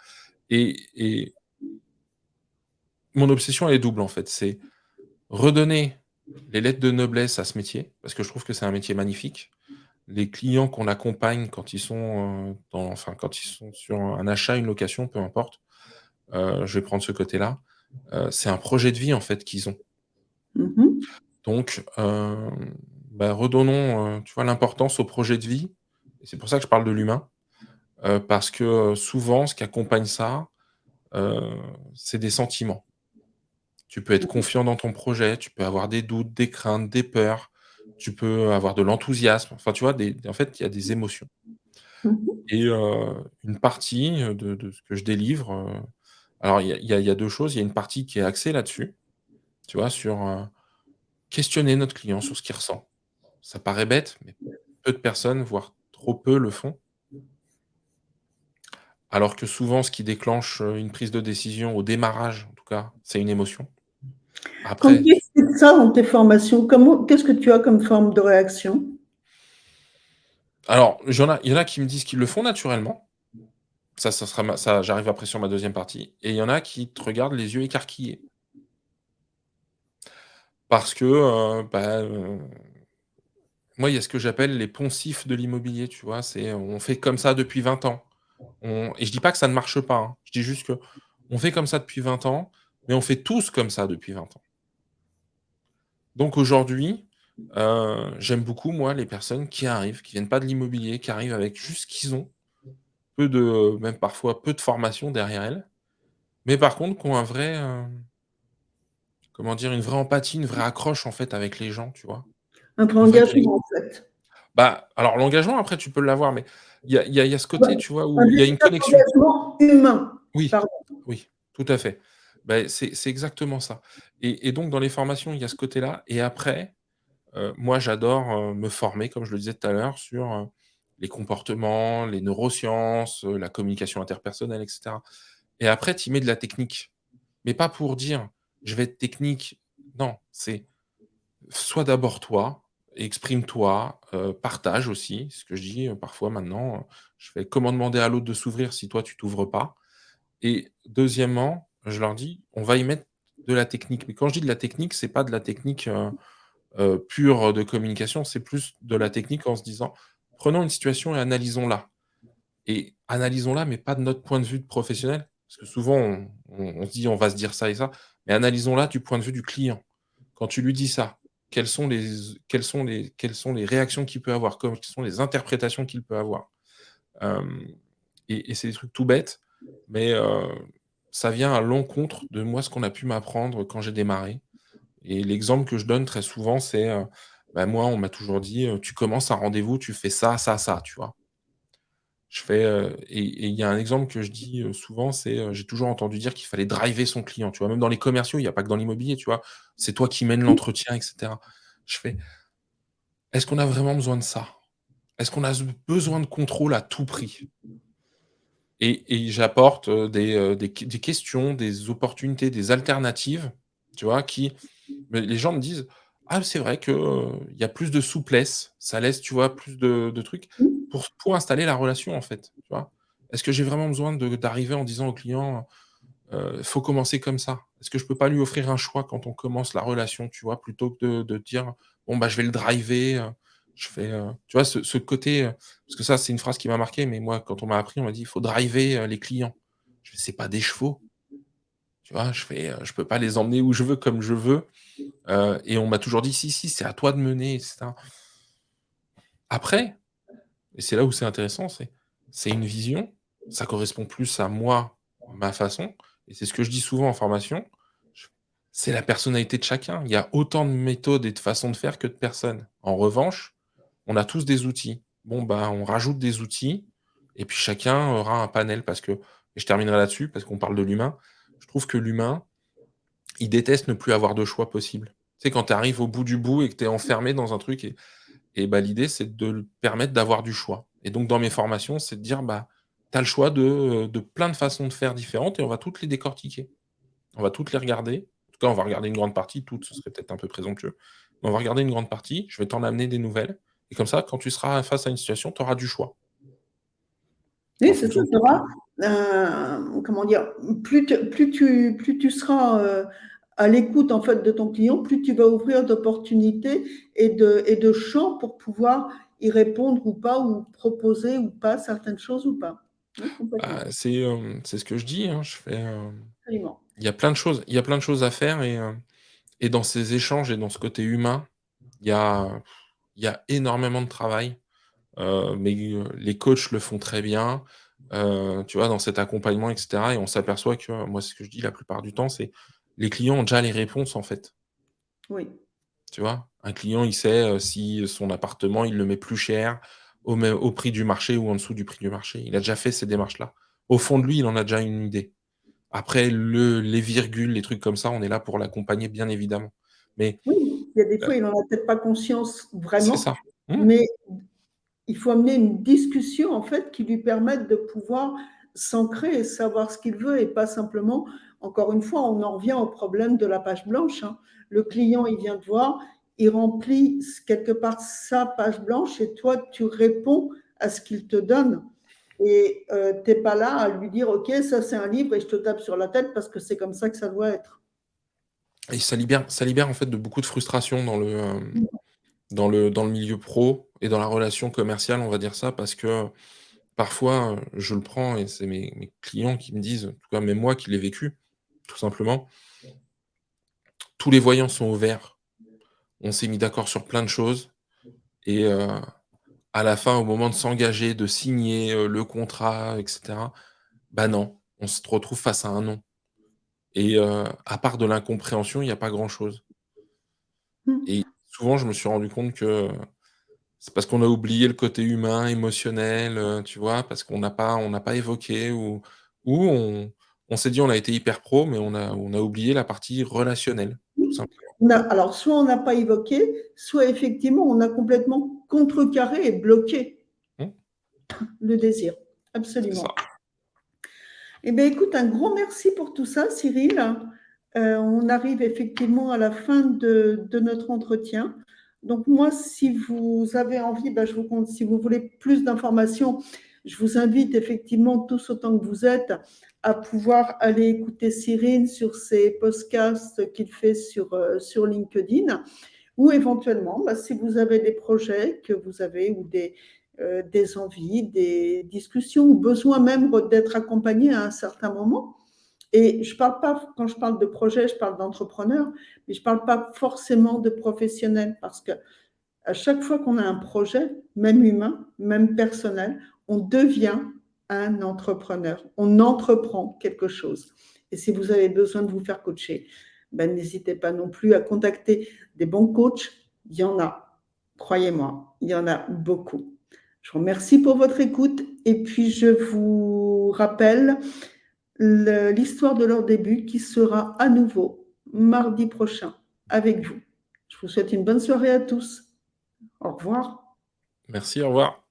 et mon obsession, elle est double, en fait. C'est redonner les lettres de noblesse à ce métier, parce que je trouve que c'est un métier magnifique. Les clients qu'on accompagne quand ils sont, quand ils sont sur un achat, une location, peu importe, je vais prendre ce côté-là, c'est un projet de vie, en fait, qu'ils ont. Mmh. Donc, bah, redonnons, tu vois, l'importance au projet de vie et c'est pour ça que je parle de l'humain, parce que, souvent, ce qui accompagne ça, heu, c'est des sentiments. Tu peux être confiant dans ton projet, tu peux avoir des doutes, des craintes, des peurs, tu peux avoir de l'enthousiasme, enfin, tu vois, en fait, il y a des émotions Mmh. et une partie, de ce que je délivre, alors il y a 2 choses. Il y a une partie qui est axée là-dessus, tu vois, sur, questionner notre client sur ce qu'il ressent. Ça paraît bête, mais peu de personnes, voire trop peu le font, alors que souvent ce qui déclenche, une prise de décision au démarrage, en tout cas, c'est une émotion. Quand Après tu expliques ça dans tes formations, qu'est-ce que tu as comme forme de réaction? Alors, il y en a qui me disent qu'ils le font naturellement. Ça sera ça, j'arrive après sur ma deuxième partie, et il y en a qui te regardent les yeux écarquillés. Parce que, moi, il y a ce que j'appelle les poncifs de l'immobilier, tu vois? C'est on fait comme ça depuis 20 ans. Et je dis pas que ça ne marche pas, hein. Je dis juste qu'on fait comme ça depuis 20 ans, mais on fait tous comme ça depuis 20 ans. Donc aujourd'hui, j'aime beaucoup, moi, les personnes qui arrivent, qui viennent pas de l'immobilier, qui arrivent avec juste ce qu'ils ont, même parfois peu de formation derrière elles, mais par contre qui ont un vrai, comment dire? Une vraie empathie, une vraie accroche, en fait, avec les gens, tu vois? Un vrai Une vraie connexion. engagement, en fait. Bah, alors l'engagement, après, tu peux l'avoir, mais il y a ce Ouais, côté, tu vois, un où il y a une véritable connexion. engagement humain, Oui, pardon. oui, tout à fait. Beh, c'est exactement ça, et donc dans les formations, il y a ce côté-là, et après, moi, j'adore, me former, comme je le disais tout à l'heure, sur, les comportements, les neurosciences, la communication interpersonnelle, et cetera, et après, tu y mets de la technique, mais pas pour dire: «Je vais être technique». Non, c'est: sois d'abord toi, exprime-toi, partage aussi. Ce que je dis, parfois maintenant, je fais: «Comment demander à l'autre de s'ouvrir si toi tu t'ouvres pas?» Et deuxièmement, je leur dis: «On va y mettre de la technique». Mais quand je dis de la technique, c'est pas de la technique, pure, de communication, c'est plus de la technique en se disant: «Prenons une situation et analysons-la, et analysons-la, mais pas de notre point de vue de professionnel». Parce que souvent on se dit: «On va se dire ça et ça», mais analysons-la du point de vue du client. Quand tu lui dis ça, quelles sont les réactions qu'il peut avoir? Quelles sont les interprétations qu'il peut avoir? Hem et c'est des trucs tout bêtes, mais ça vient à l'encontre de moi, ce qu'on a pu m'apprendre quand j'ai démarré, et l'exemple que je donne très souvent, c'est, bah, moi, on m'a toujours dit, «Tu commences un rendez-vous, tu fais ça, ça, ça», tu vois? Je fais, et il y a un exemple que je dis, souvent, c'est, j'ai toujours entendu dire qu'il fallait driver son client, tu vois? Même dans les commerciaux, il y a pas que dans l'immobilier, tu vois? C'est toi qui mènes l'entretien, et cetera. Je fais: «Est-ce qu'on a vraiment besoin de ça? Est-ce qu'on a besoin de contrôle à tout prix?» Et j'apporte, des questions, des opportunités, des alternatives, tu vois? Mais les gens me disent: «Ah, c'est vrai que, il y a plus de souplesse, ça laisse, tu vois, plus de trucs Mmh. pour installer la relation, en fait», tu vois? Est-ce que j'ai vraiment besoin d'arriver en disant au client, «Faut commencer comme ça»? Est-ce que je peux pas lui offrir un choix quand on commence la relation, tu vois? Plutôt que de dire: «Bon, bah, je vais le driver», je fais, tu vois, ce côté, parce que ça, c'est une phrase qui m'a marqué, mais moi, quand on m'a appris, on m'a dit: «Il faut driver, les clients». Je fais: «C'est pas des chevaux», tu vois? Je fais, «Je peux pas les emmener où je veux, comme je veux». Et on m'a toujours dit: «Si, si, c'est à toi de mener», et cetera. Après, et c'est là où c'est intéressant, c'est une vision, ça correspond plus à moi, ma façon, et c'est ce que je dis souvent en formation, j c'est la personnalité de chacun. Il y a autant de méthodes et de façons de faire que de personnes. En revanche, on a tous des outils. Bon, bah, on rajoute des outils, et puis chacun aura un panel, parce que, et je terminerai là-dessus parce qu'on parle de l'humain. Je trouve que l'humain, il déteste ne plus avoir de choix possible. Tu sais, quand tu arrives au bout du bout et que tu es enfermé dans un truc, et bah, l'idée, c'est de le permettre d'avoir du choix, et donc dans mes formations, c'est de dire: «Bah, tu as le choix de plein de façons de faire différentes, et on va toutes les décortiquer. On va toutes les regarder». En tout cas, on va regarder une grande partie, toutes, ce serait peut-être un peu présomptueux. Mais on va regarder une grande partie, je vais t'en amener des nouvelles, et comme ça, quand tu seras face à une situation, tu auras du choix Oui, en c'est ça, fonction de tu ton client. auras, comment dire? Plus tu seras, à l'écoute, en fait, de ton client, plus tu vas ouvrir d'opportunités et de champs pour pouvoir y répondre ou pas, ou proposer ou pas certaines choses ou pas. Oui, complètement, Bah, c'est ce que je dis, hein, je fais, absolument. il y a plein de choses à faire, et dans ces échanges et dans ce côté humain, il y a il y a énormément de travail. Mais les coachs le font très bien, tu vois, dans cet accompagnement, et cetera, et on s'aperçoit que, moi, ce que je dis la plupart du temps, c'est les clients ont déjà les réponses, en fait, Oui. tu vois? Un client, il sait, si son appartement, il le met plus cher, au prix du marché ou en dessous du prix du marché. Il a déjà fait ces démarches-là. Au fond de lui, il en a déjà une idée. Après les virgules, les trucs comme ça, on est là pour l'accompagner, bien évidemment. Mais, Oui, il y a des heu, fois, il en a peut-être pas conscience c'est vraiment, ça. Mmh. mais il faut amener une discussion, en fait, qui lui permette de pouvoir s'ancrer et savoir ce qu'il veut, et pas simplement, encore une fois, on en revient au problème de la page blanche, hein. Le client, il vient te voir, il remplit quelque part sa page blanche et toi, tu réponds à ce qu'il te donne. Et tu n'es pas là à lui dire, OK, ça c'est un livre et je te tape sur la tête parce que c'est comme ça que ça doit être. Et ça libère en fait de beaucoup de frustration dans le milieu pro et dans la relation commerciale, on va dire ça, parce que parfois, je le prends et c'est mes clients qui me disent, en tout cas même moi qui l'ai vécu, tout simplement, tous les voyants sont au vert. On s'est mis d'accord sur plein de choses et à la fin, au moment de s'engager, de signer, le contrat et cetera, bah non, on se retrouve face à un non et à part de l'incompréhension, il y a pas grand chose et souvent je me suis rendu compte que c'est parce qu'on a oublié le côté humain, émotionnel, tu vois? Parce on n'a pas évoqué ou on s'est dit: «On a été hyper pro», mais on a oublié la partie relationnelle, tout simplement. Alors, soit on n'a pas évoqué, soit effectivement, on a complètement contrecarré et bloqué Mmh, le désir. c'est ça. Absolument. Eh bien, écoute, un grand merci pour tout ça, Cyril. On arrive effectivement à la fin de notre entretien. Donc, moi, si vous avez envie, ben, je vous compte, si vous voulez plus d'informations, je vous invite effectivement, tous autant que vous êtes, à pouvoir aller écouter Cyril sur ses podcasts qu'il fait sur LinkedIn. Ou éventuellement, bah, si vous avez des projets que vous avez ou des envies, des discussions ou besoin même d'être accompagné à un certain moment. Et je parle pas, quand je parle de projet, je parle d'entrepreneur, mais je parle pas forcément de professionnel parce que à chaque fois qu'on a un projet, même humain, même personnel, on devient un entrepreneur. On entreprend quelque chose. Et si vous avez besoin de vous faire coacher, ben, n'hésitez pas non plus à contacter des bons coachs. Il y en a, croyez-moi, il y en a beaucoup. Je vous remercie pour votre écoute et puis je vous rappelle l'histoire de leur début qui sera à nouveau mardi prochain avec vous. Je vous souhaite une bonne soirée à tous. Au revoir. Merci, au revoir.